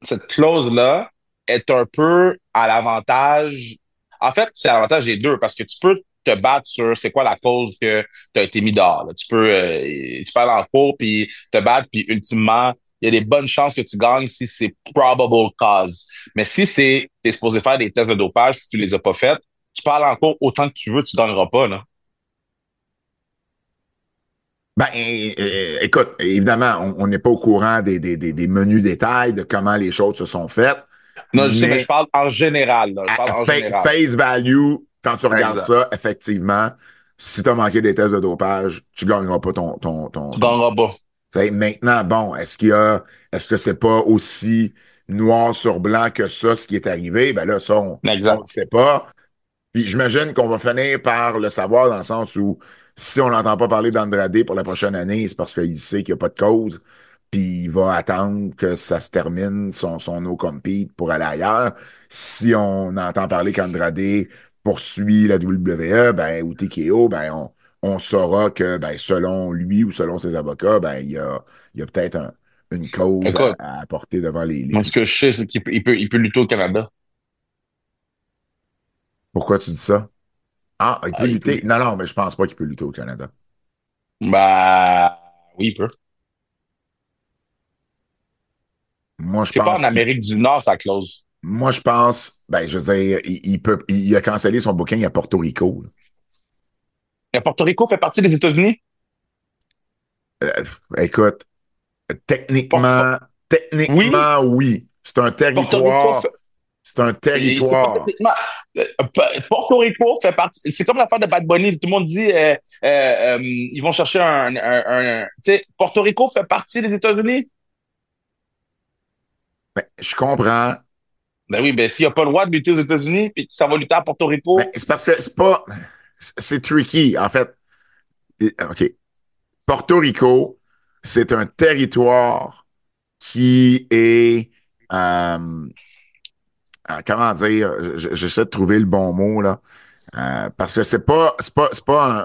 cette clause-là est un peu à l'avantage. En fait, c'est à l'avantage des deux parce que tu peux te battre sur c'est quoi la cause que tu as été mis dehors. Là. Tu peux aller en cours puis te battre, puis ultimement, il y a des bonnes chances que tu gagnes si c'est probable cause. Mais si t'es supposé faire des tests de dopage puis tu les as pas faits, tu peux aller en cours autant que tu veux, tu gagneras pas, là. Ben, écoute, évidemment, on n'est pas au courant des menus détails de comment les choses se sont faites, Non, je sais, mais je mais parle en général, là. Je parle en général. face value, quand tu regardes Exact. ça, effectivement, si tu as manqué des tests de dopage, tu gagneras pas Tu gagneras pas. tu sais, maintenant, bon, est-ce que c'est pas aussi noir sur blanc que ça, ce qui est arrivé? Ben là, ça, on ne Exact. sait pas. Puis j'imagine qu'on va finir par le savoir dans le sens où si on n'entend pas parler d'Andrade pour la prochaine année, c'est parce qu'il sait qu'il n'y a pas de cause, puis il va attendre que ça se termine, son no-compete pour aller ailleurs. Si on entend parler qu'Andrade poursuit la WWE, ben, ou TKO, ben, on saura que, ben, selon lui ou selon ses avocats, ben, il y a peut-être une cause Écoute, à apporter devant les moi, ce que tribunaux. je sais, c'est il peut lutter au Canada. Pourquoi tu dis ça? Ah, il peut Ah, il peut lutter. lutter. Non, non, mais je pense pas qu'il peut lutter au Canada. Bah, oui, il peut. Moi, je C'est pas pense en qu'il, Amérique du Nord, sa clause. moi, je pense, ben, je veux dire, il a cancellé son booking à Porto Rico, là. Et Porto Rico fait partie des États-Unis. Euh, écoute, Porto, techniquement, oui, techniquement, oui. Porto Rico fait, C'est un et c'est pas territoire. techniquement. Porto Rico fait partie. C'est comme l'affaire de Bad Bunny. Tout le monde dit ils vont chercher tu sais, Porto Rico fait partie des États-Unis. Ben, je comprends. Ben oui, ben s'il n'y a pas le droit de lutter aux États-Unis, puis que ça va lutter à Porto Mais Rico, c'est parce que c'est pas, c'est tricky. En fait, OK. Porto Rico, c'est un territoire qui est, euh, comment dire, j'essaie de trouver le bon mot, là. Parce que c'est pas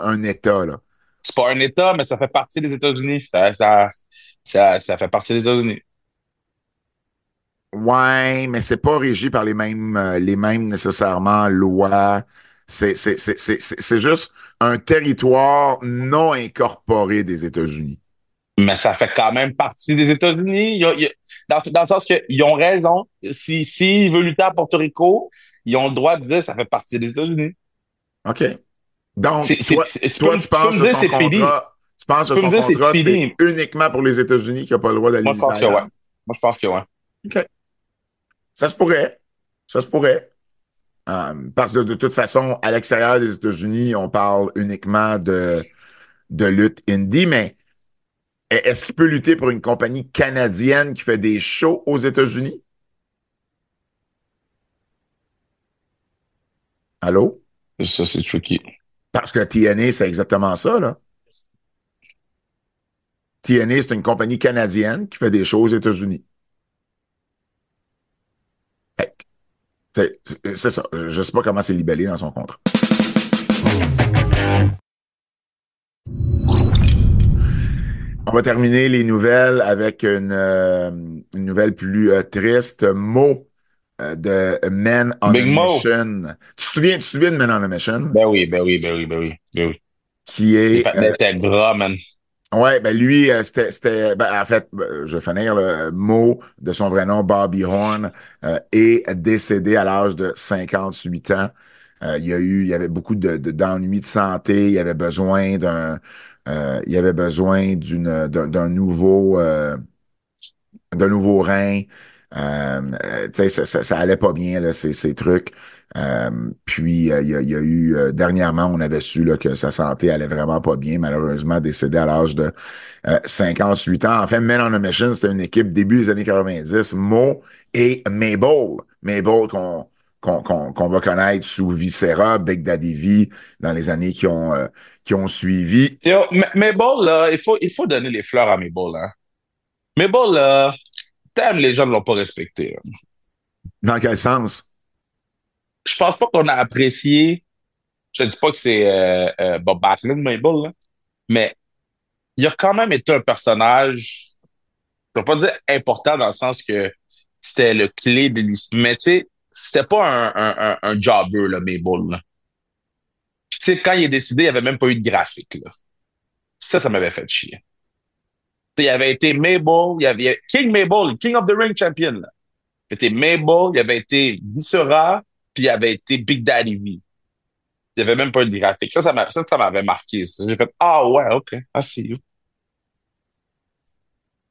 un État, là. c'est pas un État, mais ça fait partie des États-Unis. Ça fait partie des États-Unis. Ouais, mais c'est pas régi par les mêmes nécessairement lois. C'est juste un territoire non incorporé des États-Unis. Mais ça fait quand même partie des États-Unis. Dans le sens qu'ils ont raison. S'ils veulent lutter à Porto Rico, ils ont le droit de dire que ça fait partie des États-Unis. OK. Donc, tu Tu peux penses me que dire c'est PD. Tu peux me dire c'est c'est PD. uniquement pour les États-Unis qui n'a pas le droit d'aller Moi, je lutter pense que ailleurs? ouais. Moi, je pense que ouais. OK. Ça se pourrait. Ça se pourrait. Parce que de toute façon, à l'extérieur des États-Unis, on parle uniquement de lutte indie, mais est-ce qu'il peut lutter pour une compagnie canadienne qui fait des shows aux États-Unis? Allô? Ça, c'est tricky. Parce que TNA, c'est exactement ça, là. TNA, c'est une compagnie canadienne qui fait des shows aux États-Unis. Fait c'est ça. Je sais pas comment c'est libellé dans son contrat. On va terminer les nouvelles avec une nouvelle plus triste. Mot de Men on a Big Mo. Mission. Tu te souviens de Men on a Mission? Ben oui, ben oui, ben oui, ben oui, ben oui. Qui Les est patinets étaient gras, man. Ouais, ben lui, ben, en fait, je vais finir, là, Mo, de son vrai nom, Bobby Horn, est décédé à l'âge de 58 ans. Il y avait beaucoup d'ennuis de santé, il avait besoin d'un nouveau rein. Tu sais, ça allait pas bien, là, ces trucs. Puis, il y a eu, dernièrement, on avait su là, que sa santé allait vraiment pas bien, malheureusement, décédé à l'âge de 58 ans. En fait, Men on a Mission, c'était une équipe début des années 90. Mo et Mabel. Mabel qu'on va connaître sous Viscera, Big Daddy V, dans les années qui ont suivi. Yo, Mabel, là, il faut donner les fleurs à Mabel, hein. Mabel, là, thème, les gens ne l'ont pas respecté, là. Dans quel sens? Je pense pas qu'on a apprécié. Je ne dis pas que c'est Bob Backlund, Mabel, là, mais il a quand même été un personnage, je ne vais pas dire important dans le sens que c'était le clé de l'histoire, mais tu sais, c'était pas un jobber, là, Mabel, là. Puis, tu sais, quand il est décidé, il n'y avait même pas eu de graphique, là. Ça m'avait fait chier. Tu sais, il avait été Mabel, il y avait King Mabel, King of the Ring champion, là. C'était Mabel, il avait été Viscera, puis il avait été Big Daddy V. Il n'y avait même pas eu de graphique. Ça m'avait marqué, ça. J'ai fait, ah ouais, OK, I see you.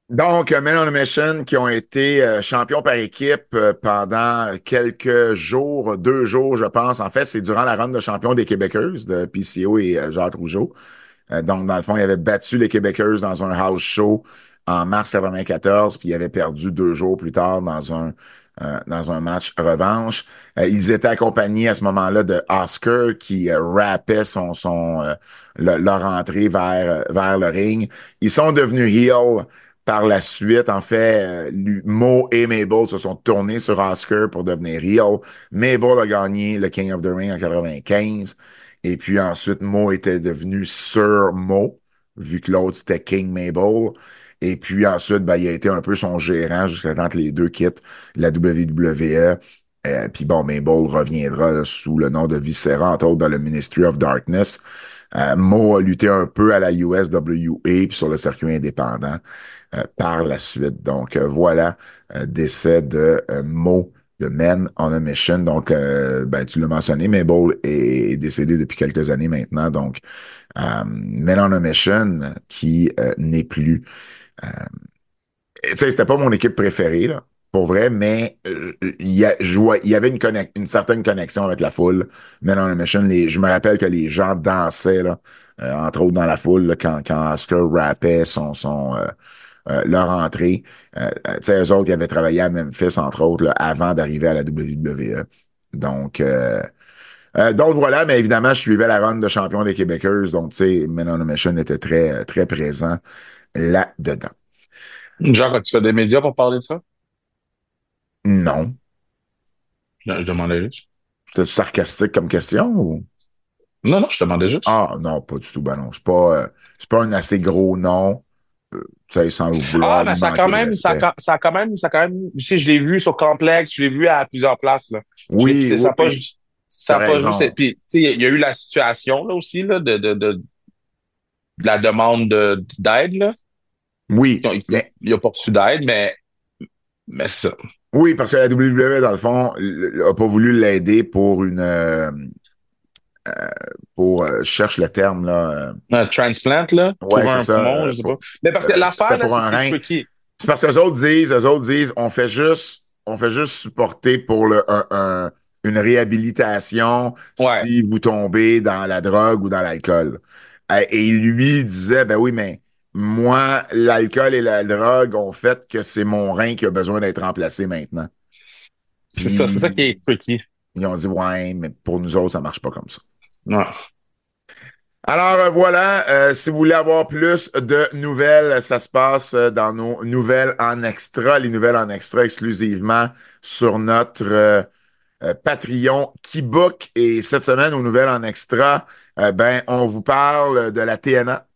Donc, Men on a Mission qui ont été champions par équipe pendant quelques jours, 2 jours, je pense. En fait, c'est durant la ronde de champion des Québécoises de PCO et Jacques Rougeau. Donc, dans le fond, il avait battu les Québécois dans un house show en mars 94, puis il avait perdu 2 jours plus tard dans un match revanche. Ils étaient accompagnés à ce moment-là de Oscar qui rappait leur entrée vers le ring. Ils sont devenus heel par la suite. En fait, Mo et Mabel se sont tournés sur Oscar pour devenir heel. Mabel a gagné le King of the Ring en 95. Et puis ensuite, Mo était devenu Sir Mo, vu que l'autre c'était King Mabel. Et puis ensuite, ben, il a été un peu son gérant jusqu'à temps que les deux quittent la WWE. Puis bon, Mabel reviendra là, sous le nom de Viscera, entre autres dans le Ministry of Darkness. Mo a lutté un peu à la USWA puis sur le circuit indépendant par la suite. Donc voilà, décès de Mo de Men on a Mission. Donc, ben, tu l'as mentionné, Mabel est décédé depuis quelques années maintenant. Donc, Men on a Mission qui n'est plus. Euh, Tu sais, c'était pas mon équipe préférée, là, pour vrai, mais il y avait une certaine connexion avec la foule. Men on a Mission, je me rappelle que les gens dansaient, là, entre autres dans la foule, là, quand Oscar rappait leur entrée. Tu sais, eux autres, ils avaient travaillé à Memphis, entre autres, là, avant d'arriver à la WWE. Donc, donc voilà, mais évidemment, je suivais la run de champion des Québécois, donc tu sais, Men on a Mission était très, très présent là-dedans. Genre, quand tu fais des médias pour parler de ça? Non. Je demandais juste. C'était sarcastique comme question ou? Non, non, je demandais juste. Ah, non, pas du tout. Ben non, c'est pas un assez gros nom, tu sais, sans Ah, vouloir mais lui manquer de respect. ça a quand même, tu sais, je l'ai vu sur Complex, je l'ai vu à plusieurs places, là. Oui, oui, oui, Ça t'as a pas juste, raison. puis, tu sais, il y a eu la situation, là, aussi, là, de la demande d'aide, là. Oui, mais Il a pas reçu d'aide, mais ça. oui, parce que la WWE, dans le fond, a pas voulu l'aider je cherche le terme, là. Un transplant, là, Ouais, pour c'est un ça. poumon, je sais pas. Mais parce que C'était l'affaire, là, pour c'est que un c'est rein. tricky. C'est parce que les autres disent, on fait juste supporter pour une réhabilitation Ouais. si vous tombez dans la drogue ou dans l'alcool. Et lui disait, ben oui, mais moi, l'alcool et la drogue ont fait que c'est mon rein qui a besoin d'être remplacé maintenant. C'est ça qui Puis, est tricky. ils ont dit, ouais, mais pour nous autres, ça marche pas comme ça. Ouais. Alors voilà, si vous voulez avoir plus de nouvelles, ça se passe dans nos nouvelles en extra, les nouvelles en extra exclusivement sur notre Patreon Keybook. Et cette semaine, aux nouvelles en extra, ben, on vous parle de la TNA.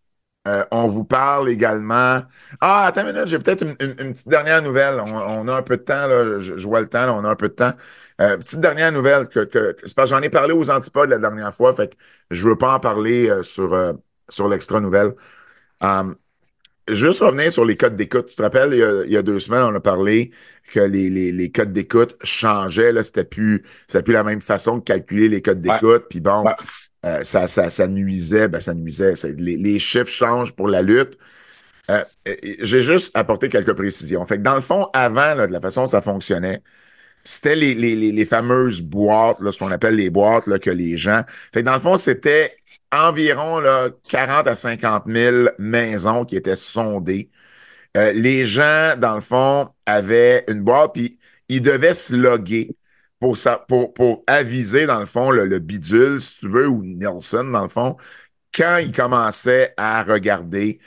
On vous parle également. Ah, attends une minute, j'ai peut-être une petite dernière nouvelle. On a un peu de temps, là. Je vois le temps, là, on a un peu de temps. Petite dernière nouvelle c'est parce que j'en ai parlé aux antipodes la dernière fois, fait que je veux pas en parler sur l'extra nouvelle. juste revenir sur les codes d'écoute. Tu te rappelles, il y a 2 semaines, on a parlé que les codes d'écoute changeaient. Là, c'était plus la même façon de calculer les codes Ouais, d'écoute. Puis bon, ouais. ça nuisait. Ben, ça nuisait. Les chiffres changent pour la lutte. J'ai juste apporté quelques précisions. Fait que dans le fond, avant, là, de la façon dont ça fonctionnait, c'était les fameuses boîtes, là, ce qu'on appelle les boîtes là, que les gens. Fait que dans le fond, c'était environ là, 40 à 50 000 maisons qui étaient sondées. Les gens, dans le fond, avaient une boîte, puis ils devaient se loguer pour aviser, dans le fond, le bidule, si tu veux, ou Nielsen, dans le fond, quand ils commençaient à regarder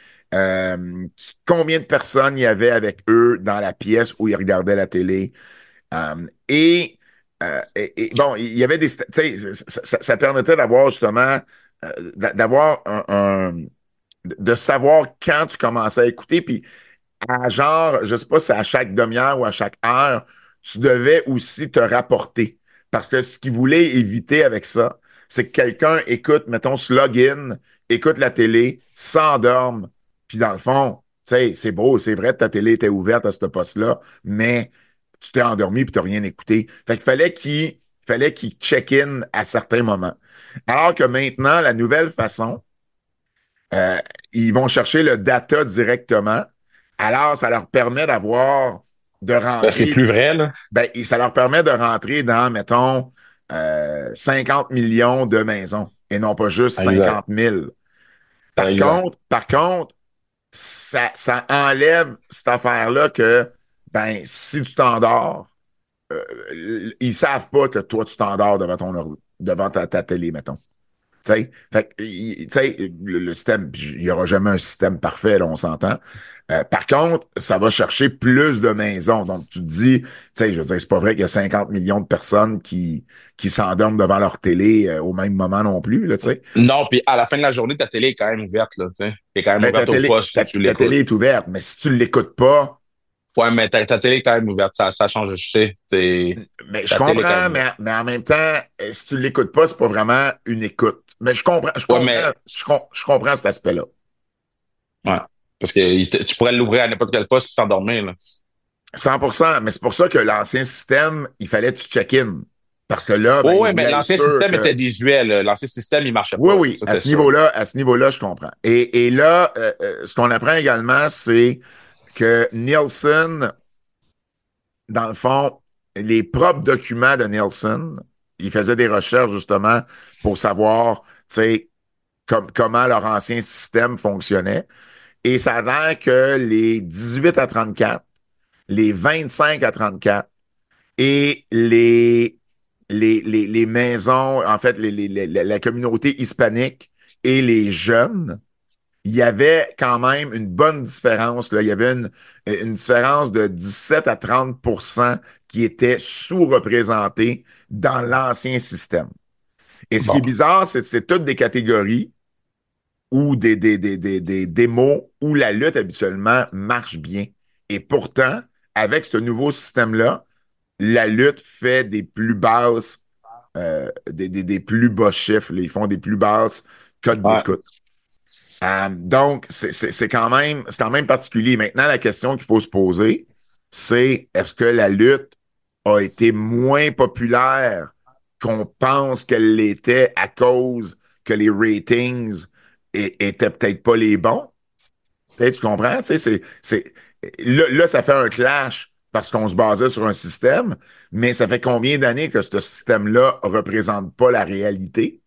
combien de personnes il y avait avec eux dans la pièce où ils regardaient la télé, bon, il y avait des, tu sais, ça permettait d'avoir justement, d'avoir de savoir quand tu commençais à écouter, puis à genre, je sais pas si à chaque demi-heure ou à chaque heure, tu devais aussi te rapporter. Parce que ce qu'ils voulaient éviter avec ça, c'est que quelqu'un écoute, mettons, se login, écoute la télé, s'endorme, puis dans le fond, tu sais, c'est beau, c'est vrai que ta télé était ouverte à ce poste-là, mais tu t'es endormi puis tu n'as rien écouté. Fait qu'il fallait qu'il check-in à certains moments. Alors que maintenant, la nouvelle façon, euh, ils vont chercher le data directement. Alors, ça leur permet de Là, c'est rentrer, plus vrai, là. et ça leur permet de rentrer dans, mettons, 50 millions de maisons et non pas juste Exact. 50 000. Exact. Par contre, ça enlève cette affaire-là que, ben, si tu t'endors, ils savent pas que toi, tu t'endors devant ta télé, mettons. T'sais, fait que, le système, il n'y aura jamais un système parfait, là, on s'entend. Par contre, ça va chercher plus de maisons. Donc, tu te dis, je veux dire, c'est pas vrai qu'il y a 50 millions de personnes qui s'endorment devant leur télé au même moment non plus, là, tu sais. Non, puis à la fin de la journée, ta télé est quand même ouverte, là, tu sais. Elle est quand même Ben, ta ouverte au télé, poste où ta, tu ta télé l'écoutes. est ouverte, mais si tu ne l'écoutes pas, Ouais, mais ta télé est quand même ouverte. Ça change, je sais. mais je Ta télé est quand comprends, même mais, ouverte. mais en même temps, si tu ne l'écoutes pas, c'est pas vraiment une écoute. Mais je comprends, je Ouais, comprends, mais je comprends cet aspect-là. ouais. Parce que tu pourrais l'ouvrir à n'importe quel poste et t'endormir, là. 100%, mais c'est pour ça que l'ancien système, il fallait que tu check-in. Parce que là, ben, Oh, il ouais, mais voulait être l'ancien sûr système était que. désuet, là. L'ancien système, il marchait Oui, pas, là. oui, Ça, c'était sûr. à ce niveau-là, je comprends. Et là, ce qu'on apprend également, c'est que Nielsen, dans le fond, les propres documents de Nielsen, il faisait des recherches justement pour savoir, tu sais, comment leur ancien système fonctionnait. Et ça a l'air que les 18 à 34, les 25 à 34 et les maisons, en fait, la communauté hispanique et les jeunes, il y avait quand même une bonne différence. Là. Il y avait une différence de 17 à 30 qui était sous-représentés dans l'ancien système. Et ce qui est Bon. bizarre, c'est que c'est toutes des catégories ou des démos où la lutte habituellement marche bien. Et pourtant, avec ce nouveau système-là, la lutte fait des plus basses, des plus bas chiffres. Là. Ils font des plus basses codes Ouais. d'écoute. Donc, c'est quand même particulier. Maintenant, la question qu'il faut se poser, c'est est-ce que la lutte a été moins populaire qu'on pense qu'elle l'était à cause que les ratings étaient peut-être pas les bons? Tu comprends? Tu sais, là, ça fait un clash parce qu'on se basait sur un système, mais ça fait combien d'années que ce système-là représente pas la réalité?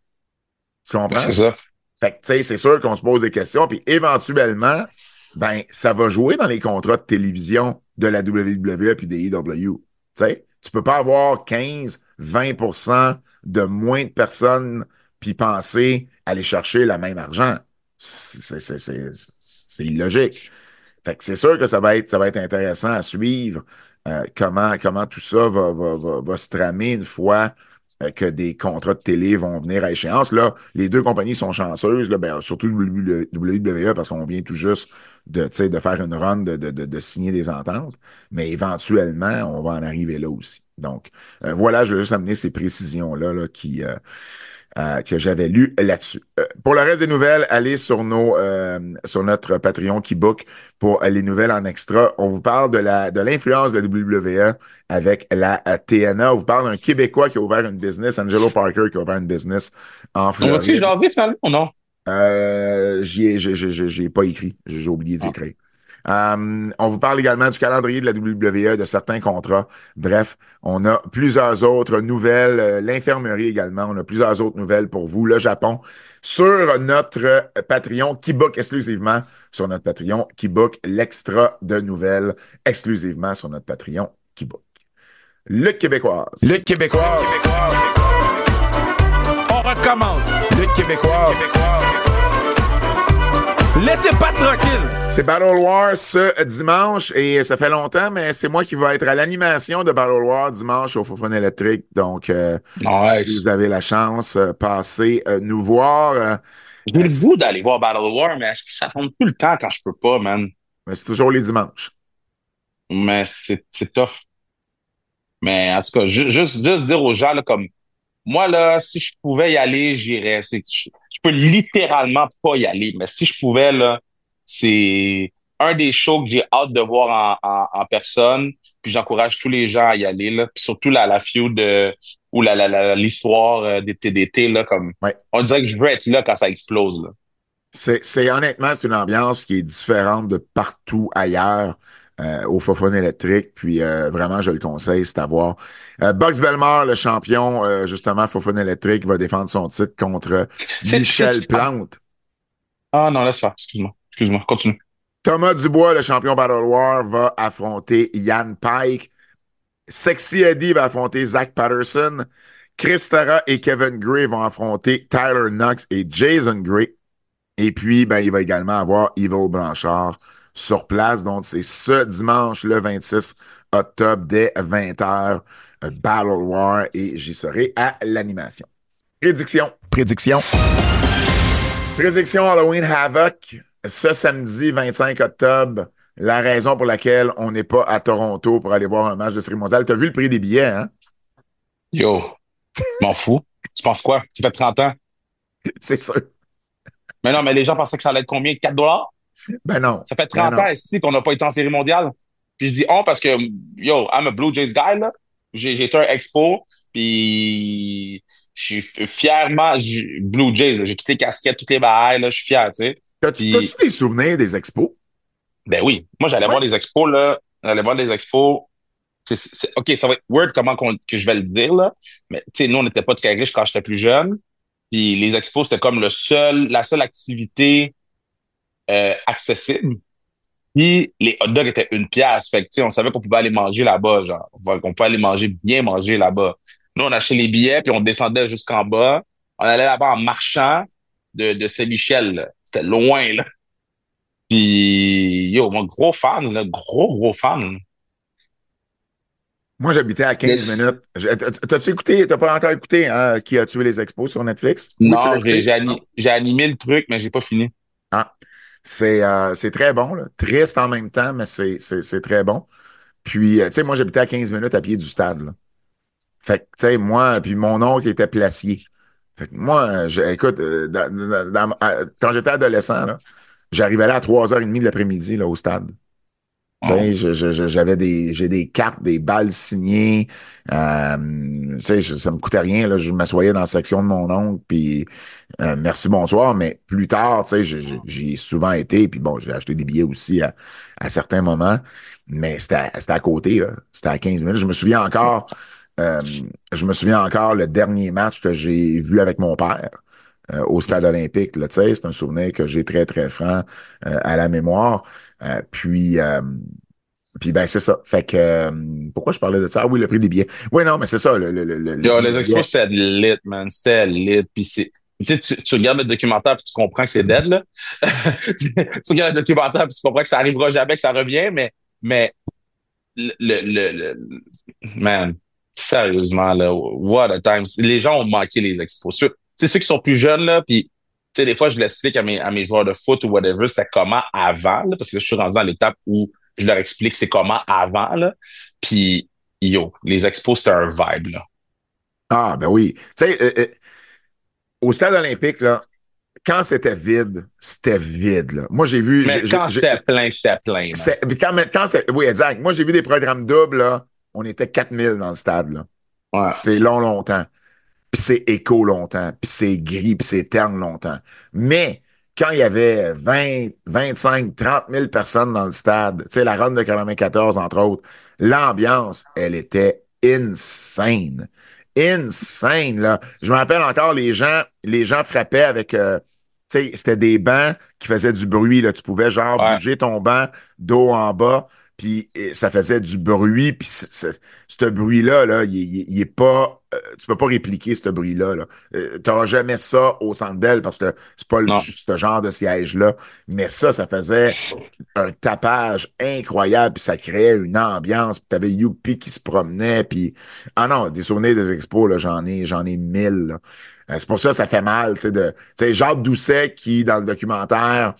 Tu comprends? C'est ça. Fait que, tu sais, c'est sûr qu'on se pose des questions, puis éventuellement, ben, ça va jouer dans les contrats de télévision de la WWE puis des EW. Tu sais, tu peux pas avoir 15-20% de moins de personnes puis penser aller chercher le même argent. C'est illogique. Fait que c'est sûr que ça va être intéressant à suivre comment tout ça va se tramer une fois que des contrats de télé vont venir à échéance. Là, les deux compagnies sont chanceuses, là, ben, surtout le WWE, parce qu'on vient tout juste de faire une run de signer des ententes, mais éventuellement, on va en arriver là aussi. Donc, voilà, je vais juste amener ces précisions-là là, que j'avais lues là-dessus. Pour le reste des nouvelles, allez sur notre Patreon qui book pour les nouvelles en extra. On vous parle de l'influence de la WWE avec la TNA. On vous parle d'un Québécois qui a ouvert une business, Angelo Parker, qui a ouvert une business en On va-tu Floride. jaser finalement ou non? J'y ai pas écrit. J'ai oublié Ah. d'écrire. On vous parle également du calendrier de la WWE, de certains contrats. Bref, on a plusieurs autres nouvelles. L'infirmerie également. On a plusieurs autres nouvelles pour vous. Le Japon sur notre Patreon qui book exclusivement sur notre Patreon qui book l'extra de nouvelles exclusivement sur notre Patreon qui book. Lutte québécoise. Lutte québécoise. On recommence. Lutte québécoise. Laissez pas tranquille. C'est Battle War ce dimanche et ça fait longtemps, mais c'est moi qui vais être à l'animation de Battle War dimanche au Fofone électrique. Donc, si vous Nice. avez la chance, passez nous voir. J'ai le goût d'aller voir Battle War, mais est-ce que ça tombe tout le temps quand je peux pas, man? Mais c'est toujours les dimanches. Mais c'est tough. Mais en tout cas, juste dire aux gens, là, comme moi, là, si je pouvais y aller, j'irais. C'est que je peux littéralement pas y aller. Mais si je pouvais, là, c'est un des shows que j'ai hâte de voir en personne. Puis j'encourage tous les gens à y aller, là. Puis surtout la feud ou l'histoire des TDT, là, comme Ouais. on dirait que je veux être là quand ça explose, là. Honnêtement, c'est une ambiance qui est différente de partout ailleurs au Fofone électrique. Puis vraiment, je le conseille, c'est à voir. Box Bellemare, le champion, justement, Fofone électrique, va défendre son titre contre Michel Ah, Plante. ah non, laisse faire. Excuse-moi. Excuse-moi. Continue. Thomas Dubois, le champion Battle War, va affronter Ian Pike. Sexy Eddie va affronter Zach Patterson. Chris Tara et Kevin Gray vont affronter Tyler Knox et Jason Gray. Et puis, ben, il va également avoir Yves Blanchard sur place. Donc, c'est ce dimanche, le 26 octobre, dès 20h, Battle War, et j'y serai à l'animation. Prédiction. Prédiction Halloween Havoc, ce samedi 25 octobre. La raison pour laquelle on n'est pas à Toronto pour aller voir un match de Série mondiale. T'as vu le prix des billets, hein? Yo, m'en fous. Tu penses quoi? Ça fait 30 ans. C'est sûr. Mais non, mais les gens pensaient que ça allait être combien? 4 $? Ben non. Ça fait Ben 30 ans non. ici qu'on n'a pas été en série mondiale. Puis je dis on parce que, yo, I'm a Blue Jays guy, là. J'ai été un expo, puis je suis fièrement Blue Jays, là. J'ai toutes les casquettes, toutes les bails, là. Je suis fier, tu sais. T'as-tu Puis, des souvenirs des expos? ben oui, moi, j'allais Ouais. voir les expos, là. J'allais voir les expos. OK, ça va être weird comment que je vais le dire, là. Mais, tu sais, nous, on n'était pas très riches quand j'étais plus jeune. Puis les expos, c'était comme la seule activité accessible. Puis les hot dogs étaient 1 pièce. Fait que, tu sais, on savait qu'on pouvait aller manger là-bas, genre. On pouvait aller bien manger là-bas. Nous, on achetait les billets, puis on descendait jusqu'en bas. On allait là-bas en marchant de Saint-Michel, là. C'était loin, là. Puis, yo, moi, gros fan, là. Gros fan. Moi, j'habitais à 15 minutes. T'as-tu écouté, t'as pas encore écouté, hein, Qui a tué les expos sur Netflix? Oui, tu l'as Non, écouté? Non? j'ai animé le truc, mais j'ai pas fini. Ah, c'est très bon, là. Triste en même temps, mais c'est très bon. Puis, tu sais, moi, j'habitais à 15 minutes à pied du stade, là. Fait que, tu sais, moi, puis mon oncle était placier. Fait que moi, écoute, quand j'étais adolescent, là, j'arrivais là à 3h30 de l'après-midi, là, au stade. Tu Oh. sais, j'ai des cartes, des balles signées. Tu sais, ça me coûtait rien, là. Je m'assoyais dans la section de mon oncle, puis merci, bonsoir. Mais plus tard, tu sais, j'y ai souvent été, puis bon, j'ai acheté des billets aussi à certains moments. Mais c'était à côté, là. C'était à 15 minutes. Euh, je me souviens encore le dernier match que j'ai vu avec mon père au stade olympique. Là, tu sais, c'est un souvenir que j'ai très, très franc à la mémoire. Puis ben c'est ça. Fait que pourquoi je parlais de ça? Ah oui, le prix des billets. Oui, non, mais c'est ça, le Yo, prix les des expos, billets. c'était lit, man. C'était lit. Puis tu sais, tu regardes le documentaire puis tu comprends que c'est dead, là. Tu regardes le documentaire puis tu comprends que ça arrivera jamais, que ça revient, mais man, sérieusement, là, what a time. Les gens ont manqué les expos. C'est ceux qui sont plus jeunes, là, puis tu sais, des fois, je l'explique à mes joueurs de foot ou whatever, c'était comment avant, là, parce que là, je suis rendu dans l'étape où je leur explique c'est comment avant, là. Puis, yo, les expos, c'était un vibe, là. Ah, ben oui. Tu sais, au stade olympique, là, quand c'était vide, c'était vide, là. Moi, j'ai vu, Mais quand c'était plein, man. oui, exact. Moi, j'ai vu des programmes doubles, là. On était 4000 dans le stade, là. Ouais. C'est long, longtemps. Puis c'est écho longtemps. Puis c'est gris, puis c'est terne longtemps. Mais quand il y avait 20, 25, 30 000 personnes dans le stade, tu sais, la run de 94, entre autres, l'ambiance, elle était insane. Insane, là. Je me rappelle encore, les gens frappaient avec, tu sais, c'était des bancs qui faisaient du bruit, là. Tu pouvais, genre, Ouais. bouger ton banc dos en bas, puis ça faisait du bruit, puis ce bruit-là, là, il est pas, tu peux pas répliquer ce bruit-là, là. T'auras jamais ça au Centre Bell parce que c'est pas Non. ce genre de siège-là. Mais ça faisait un tapage incroyable, puis ça créait une ambiance, puis t'avais Youpi qui se promenait, puis... Ah non, des souvenirs des expos, là, j'en ai 1000, là. C'est pour ça que ça fait mal, tu sais, tu sais, Jacques Doucet qui, dans le documentaire,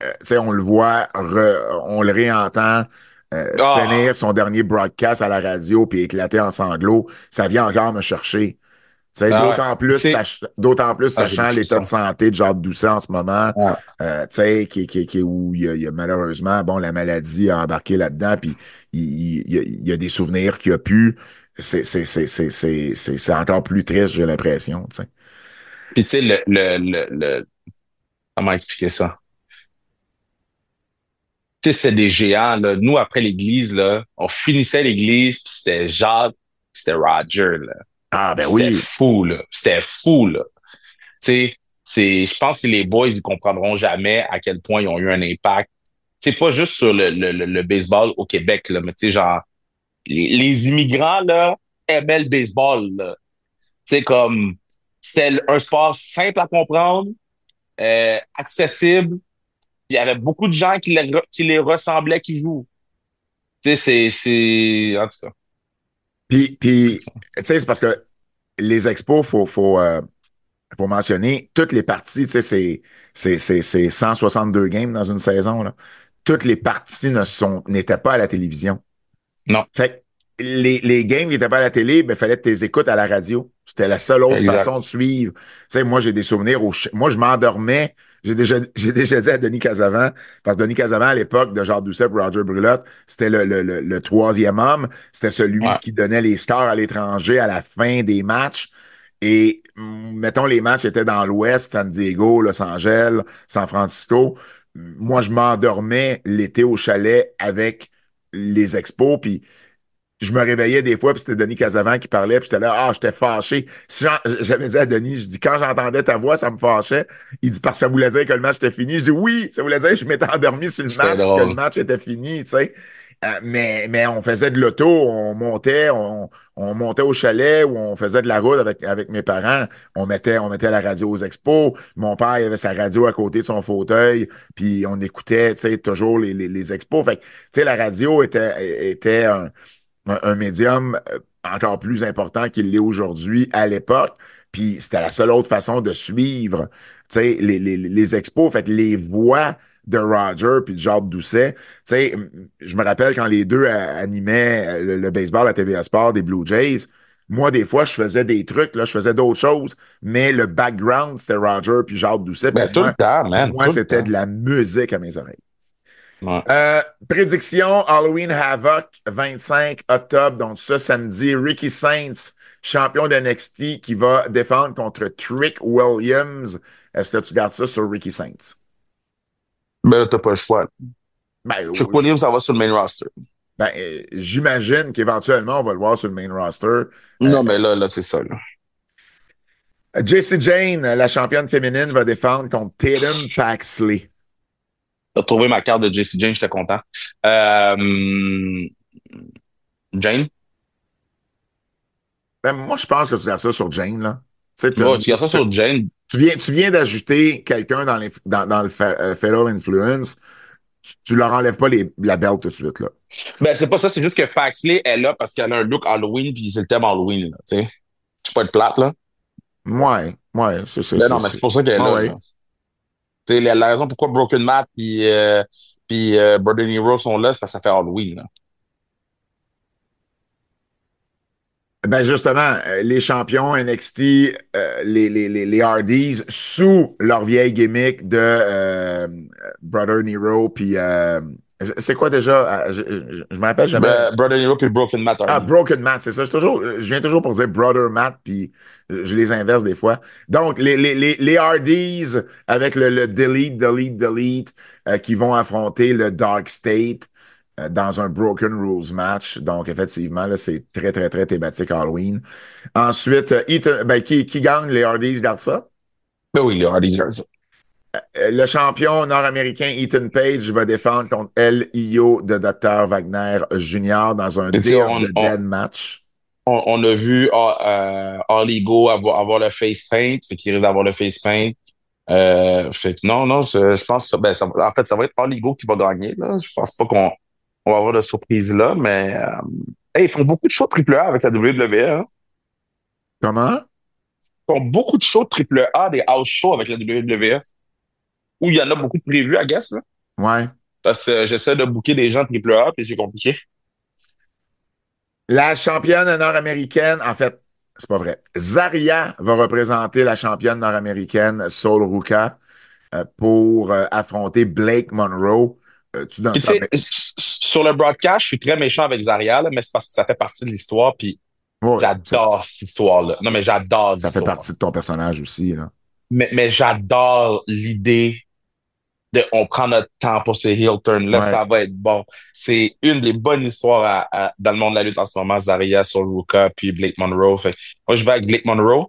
tu sais, on le voit, on le réentend Ah! finir son dernier broadcast à la radio puis éclater en sanglots, ça vient encore me chercher. Tu sais, Ah ouais. Tu sais, d'autant plus ah, j'ai des sachant l'état de frissons. santé de Jacques Doucet en ce moment, Ouais. tu sais, où il y a malheureusement, bon, la maladie a embarqué là-dedans, puis il y a des souvenirs qu'il a pu. C'est encore plus triste, j'ai l'impression, tu sais. Puis tu sais, comment expliquer ça? Tu sais, c'est des géants, là. Nous, après l'église, là, on finissait l'église, puis c'était Jacques, puis c'était Roger, là. Ah, ben Puis c'était oui. fou, là. C'était fou, là. Tu sais, je pense que les boys, ils comprendront jamais à quel point ils ont eu un impact. C'est pas juste sur le baseball au Québec, là, mais tu sais, genre, les immigrants, là, aimaient le baseball, là. Tu sais, comme, c'était un sport simple à comprendre, accessible. Il y avait beaucoup de gens qui les ressemblaient qui jouent. Tu sais, en tout cas. Puis tu sais, c'est parce que les expos, faut mentionner, toutes les parties, tu sais, c'est 162 games dans une saison, là. Toutes les parties n'étaient pas à la télévision. Non, Fait que les games qui n'étaient pas à la télé, ben, fallait que tu les écoutes à la radio. C'était la seule autre façon de exact. suivre. Tu sais, moi, j'ai des souvenirs moi, je m'endormais. J'ai déjà dit à Denis Casavant, parce que Denis Casavant, à l'époque de Jacques Doucet et Roger Brulotte, c'était le troisième homme. C'était celui Ouais. qui donnait les scores à l'étranger à la fin des matchs. Et, mettons, les matchs étaient dans l'Ouest, San Diego, Los Angeles, San Francisco. Moi, je m'endormais l'été au chalet avec les expos, puis je me réveillais des fois, puis c'était Denis Casavant qui parlait, puis j'étais là, j'étais fâché. J'avais dit à Denis, je dis, quand j'entendais ta voix, ça me fâchait. Il dit, parce que ça voulait dire que le match était fini. Je dis, oui, ça voulait dire que je m'étais endormi sur le C'était match, puis que le drôle. match était fini, tu sais. Mais on faisait de l'auto, on montait au chalet ou on faisait de la route avec mes parents. On mettait la radio aux expos. Mon père, il avait sa radio à côté de son fauteuil, puis on écoutait, tu sais, toujours les expos. Fait que, tu sais, la radio était un médium encore plus important qu'il l'est aujourd'hui à l'époque. Puis c'était la seule autre façon de suivre, tu sais, les expos. Fait que les voix de Roger puis de Jacques Doucet, tu sais, je me rappelle quand les deux animaient le baseball à TVA Sport des Blue Jays. Moi, des fois, je faisais des trucs, là, je faisais d'autres choses, mais le background, c'était Roger puis Jacques Doucet. Puis Ben, tout le moi, temps, man, moi, tout le c'était temps. de la musique à mes oreilles. Ouais. Prédiction Halloween Havoc, 25 octobre, donc ça, samedi. Ricky Saints, champion de NXT, qui va défendre contre Trick Williams. Est-ce que tu gardes ça sur Ricky Saints? Ben, là, t'as pas le choix. Ben, Chuck Williams, ça va sur le main roster. j'imagine qu'éventuellement, on va le voir sur le main roster. Euh, Non, mais là, c'est ça, là. Jessie Jane, la championne féminine, va défendre contre Tatum Paxley. T'as trouvé ma carte de Jesse James, j'étais content. Euh, Jane? Moi, je pense que tu gardes ça sur Jane, là. Tu sais, Ouais, tu gardes ça sur Jane. tu viens d'ajouter quelqu'un dans le Fatal Influence. Tu leur enlèves pas la belle tout de suite, là. Ben, c'est pas ça, c'est juste que Paxley est là parce qu'elle a un look Halloween puis c'est le thème Halloween, là, tu sais. Je suis pas être plate, là. Ouais, ouais, Ben non, mais c'est pour ça qu'elle est Ouais, là, ouais. là. Tu sais, la raison pourquoi Broken Matt puis Burden Hero sont là, c'est parce que ça fait Halloween, là. Ben justement, les champions NXT, les Hardys, sous leur vieille gimmick de Brother Nero, puis c'est quoi déjà? Je me rappelle jamais. Brother Nero puis Broken Matt Ah, Hardy. Broken Matt, c'est ça. Je viens toujours pour dire Brother Matt, puis je les inverse des fois. Donc, les Hardys avec le Delete, qui vont affronter le Dark State dans un Broken Rules match. Donc, effectivement, là, c'est très, très, très thématique Halloween. Ensuite, qui gagne? Les Hardys gardent ça. Ben oui, les Hardys gardent ça. Le champion nord-américain Ethan Page va défendre contre El Hiyo de Dr. Wagner Jr. dans un Tu sais, Day of the Dead match. on a vu Harley Go avoir le face paint, fait qu'il risque d'avoir le face paint. Fait que non, je pense que en fait, ça va être Harley Go qui va gagner. Là. Je pense pas qu'on va avoir de surprise là, mais hey, ils font beaucoup de shows triple A avec la WWE. Hein. Comment? Ils font beaucoup de shows triple A, des house shows avec la WWE, où il y en a beaucoup de prévus, I guess. Là. Ouais. Parce que j'essaie de booker des gens triple A, puis c'est compliqué. La championne nord-américaine, en fait, c'est pas vrai. Zarya va représenter la championne nord-américaine Sol Ruka pour affronter Blake Monroe. Tu donnes Puis tu ça, sais, mais sur le broadcast, je suis très méchant avec Zaria, là, mais c'est parce que ça fait partie de l'histoire, puis ouais, j'adore cette histoire-là. Non, mais j'adore ça fait l'histoire. partie de ton personnage aussi, là. Mais j'adore l'idée de on prend notre temps pour ce heel turn. Là, Ouais. ça va être bon. C'est une des bonnes histoires dans le monde de la lutte en ce moment. Zaria, Ruka, puis Blake Monroe. Fait, moi, je vais avec Blake Monroe.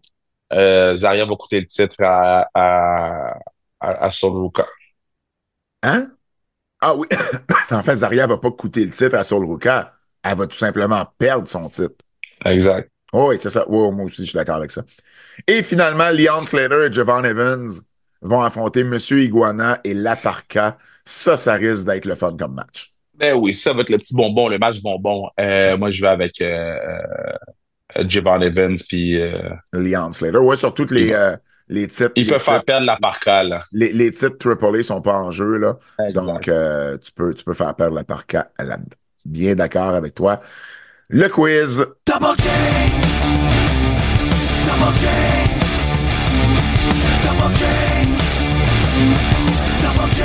Zaria va coûter le titre à Ruka. Hein? Ah oui. En fait, Zarya va pas coûter le titre à Sol Ruka. Elle va tout simplement perdre son titre. Exact. Oh, oui, c'est ça. Oh, moi aussi, je suis d'accord avec ça. Et finalement, Leon Slater et Javon Evans vont affronter Monsieur Iguana et Laparca. Ça risque d'être le fun comme match. Ben oui, ça va être le petit bonbon, le match bonbon. Moi, je vais avec Javon Evans, puis Leon Slater. Ouais, surtout que il va. les titres, Il peut faire perdre la parka, là. les titres AAA sont pas en jeu, là. Donc, Exact. tu peux faire perdre la parka là-dedans. Bien d'accord avec toi. Le quiz. Double J! Double J! Double J! Double J!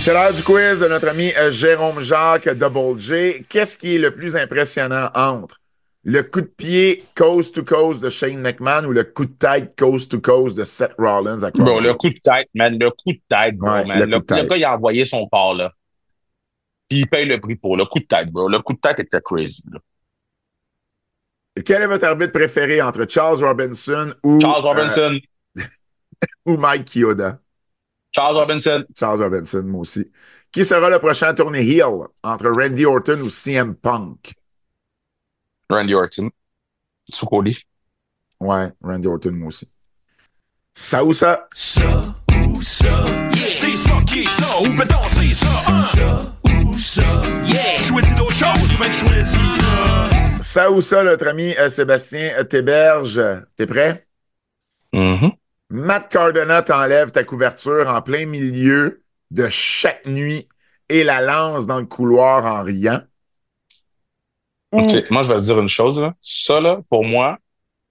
C'est l'heure du quiz de notre ami Jérôme Jacques Double J. Qu'est-ce qui est le plus impressionnant entre le coup de pied coast to coast de Shane McMahon ou le coup de tête coast to coast de Seth Rollins à Bro, le CrossFit? coup de tête, man. Le coup de tête, bro, Ouais, man. le coup Le, de le tête. gars, il a envoyé son corps, là. Puis il paye le prix pour le coup de tête, bro. Le coup de tête était crazy, là. Quel est votre arbitre préféré entre Charles Robinson ou, Charles Robinson. ou Mike Chioda? Charles Robinson. Charles Robinson, moi aussi. Qui sera le prochain tournée heel entre Randy Orton ou CM Punk? Randy Orton. Soukoli. Ouais, Randy Orton, moi aussi. Ça ou ça? Ça ou ça, yeah. C'est ça qui est ça, ou ben non, c'est ça, hein. Ça ou ça, yeah. Choisis d'autres choses, ou ben choisis ça. Ça ou ça, notre ami Sébastien Théberge. T'es prêt? Mhm. Matt Cardona t'enlève ta couverture en plein milieu de chaque nuit et la lance dans le couloir en riant. OK. Ou, Moi, je vais te dire une chose, là. Ça, là, pour moi,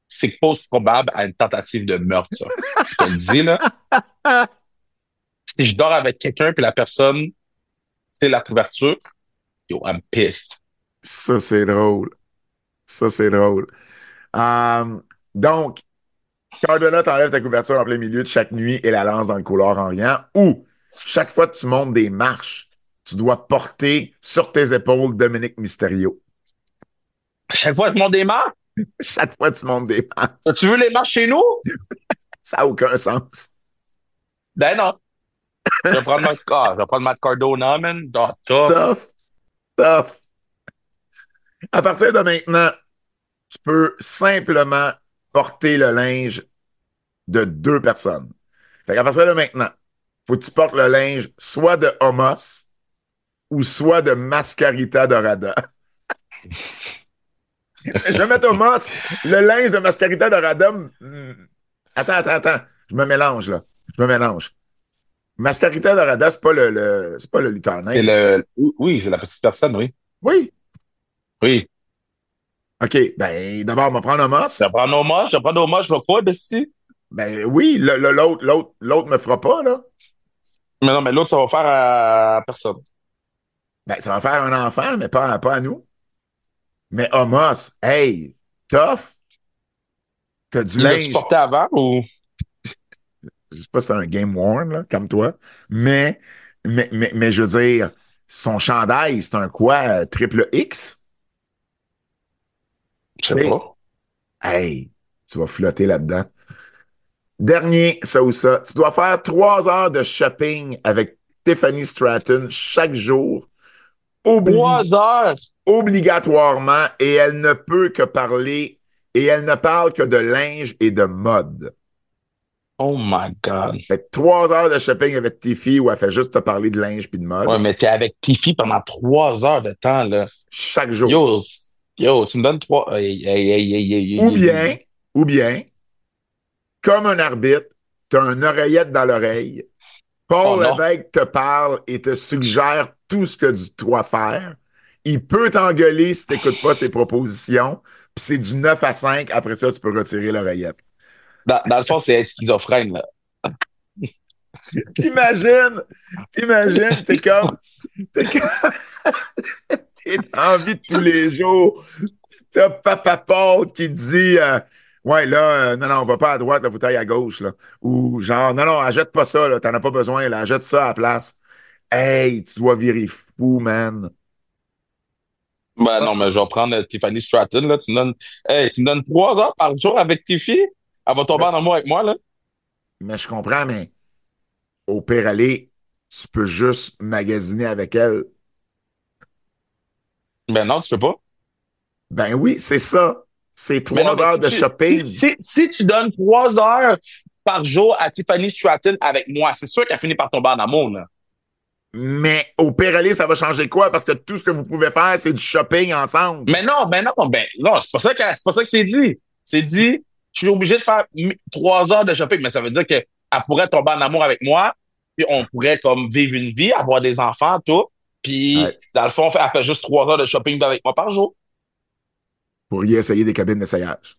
c'est cause probable à une tentative de meurtre, ça. Je te le dis, là. Si je dors avec quelqu'un puis la personne, c'est la couverture, yo, I'm pissed. ça, c'est drôle. Ça, c'est drôle. Euh, donc, Cardona t'enlève ta couverture en plein milieu de chaque nuit et la lance dans le couloir en riant. Ou, chaque fois que tu montes des marches, tu dois porter sur tes épaules Dominique Mysterio. Chaque fois que je monte des marches, Chaque fois que tu montes des marches, tu veux les marches chez nous? ça n'a aucun sens. Ben non. Je vais prendre ma Cardona, man. Oh, tough. Tough, tough. À partir de maintenant, tu peux simplement porter le linge de deux personnes. Fait qu'à partir de maintenant, faut que tu portes le linge soit de Homos ou soit de Mascarita Dorada. Je vais mettre Homos, le linge de Mascarita Dorada. Attends. Je me mélange, là. Je me mélange. Mascarita Dorada, c'est pas le lutteur C'est naze. oui, c'est la petite personne, oui. Oui. Oui. OK, ben d'abord, on va prendre Omos. Je vais prendre hommage, je vais quoi, Desti? Ben oui, l'autre me fera pas, là. Mais non, mais l'autre, ça va faire à personne. Ben, ça va faire un enfant, mais pas à nous. Mais Omos, hey, tough, t'as du Il l'a-tu linge. porté avant ou? Je sais pas si c'est un game worn, là, comme toi, mais, mais je veux dire, son chandail, c'est un quoi, triple X? Je Tu sais sais, pas. hey, tu vas flotter là-dedans. Dernier, ça ou ça. Tu dois faire 3 heures de shopping avec Tiffany Stratton chaque jour, obli- 3 heures! obligatoirement, et elle ne peut que parler, et elle ne parle que de linge et de mode. Oh my God. Fait 3 heures de shopping avec Tiffy où elle fait juste te parler de linge puis de Ouais, mode mais t'es avec Tiffy pendant 3 heures de temps, là. chaque jour. Yo, yo, tu me donnes trois. Hey, hey, hey, hey, hey, Ou hey, hey, bien, hey. ou bien, comme un arbitre, tu as une oreillette dans l'oreille. Oh Paul non. Lévesque te parle et te suggère tout ce que tu dois faire. Il peut t'engueuler si tu n'écoutes pas ses propositions. Puis c'est du 9 à 5. Après ça, tu peux retirer l'oreillette. Dans le fond, c'est être schizophrène, là. T'imagines, t'imagines, t'es comme, t'es dans la vie de tous les jours. T'as Papa Paul qui te dit ouais, là, non, non, on va pas à droite, la bouteille à gauche, là. Ou genre, non, non, achète pas ça, là, t'en as pas besoin, là, achète ça à la place. Hey, tu dois virer fou, man. Ben Ah, non, mais je vais prendre Tiffany Stratton, là. Hey, tu me donnes 3 heures par jour avec Tiffy? Elle va tomber mais, en amour avec moi, là. mais je comprends, mais au pire aller, tu peux juste magasiner avec elle. Ben non, tu peux pas. Ben oui, c'est ça. C'est Mais non, 3 heures de shopping. si tu donnes 3 heures par jour à Tiffany Stratton avec moi, c'est sûr qu'elle finit par tomber en amour, là. Mais au pire aller, ça va changer quoi? Parce que tout ce que vous pouvez faire, c'est du shopping ensemble. Ben non, c'est pas ça que c'est dit. C'est dit, je suis obligé de faire 3 heures de shopping, mais ça veut dire qu'elle pourrait tomber en amour avec moi, puis on pourrait comme vivre une vie, avoir des enfants, tout. Puis, Ouais. dans le fond, elle fait juste 3 heures de shopping avec moi par jour. Pour y essayer des cabines d'essayage.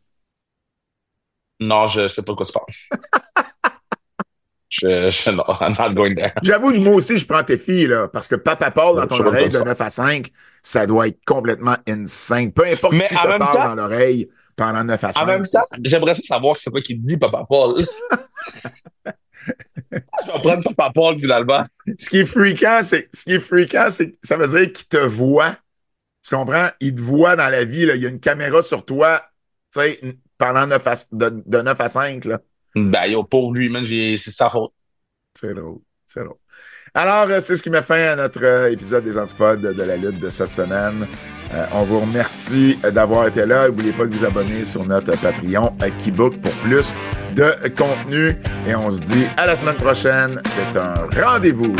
Non, je sais pas de quoi tu parles. Non, I'm not going there. J'avoue que moi aussi, je prends tes filles, là, parce que Papa Paul dans Je ton sais pas de quoi oreille tu de parles. 9 à 5, ça doit être complètement insane. Peu importe Mais qui te parle dans l'oreille pendant 9 à en 5, même c'est temps, fou. j'aimerais ça savoir c'est quoi qu'il dit, Papa Paul. Je vais prendre Papa Paul, finalement. Ce qui est fréquent, c'est que ça veut dire qu'il te voit. Tu comprends? Il te voit dans la vie, là. Il y a une caméra sur toi, tu sais, pendant 9 à 5, là. Ben, yo, pour lui, man, c'est sa faute. C'est drôle. C'est drôle. Alors, c'est ce qui met fin à notre épisode des Antipodes de la lutte de cette semaine. On vous remercie d'avoir été là. N'oubliez pas de vous abonner sur notre Patreon Keybook pour plus de contenu. Et on se dit à la semaine prochaine. C'est un rendez-vous.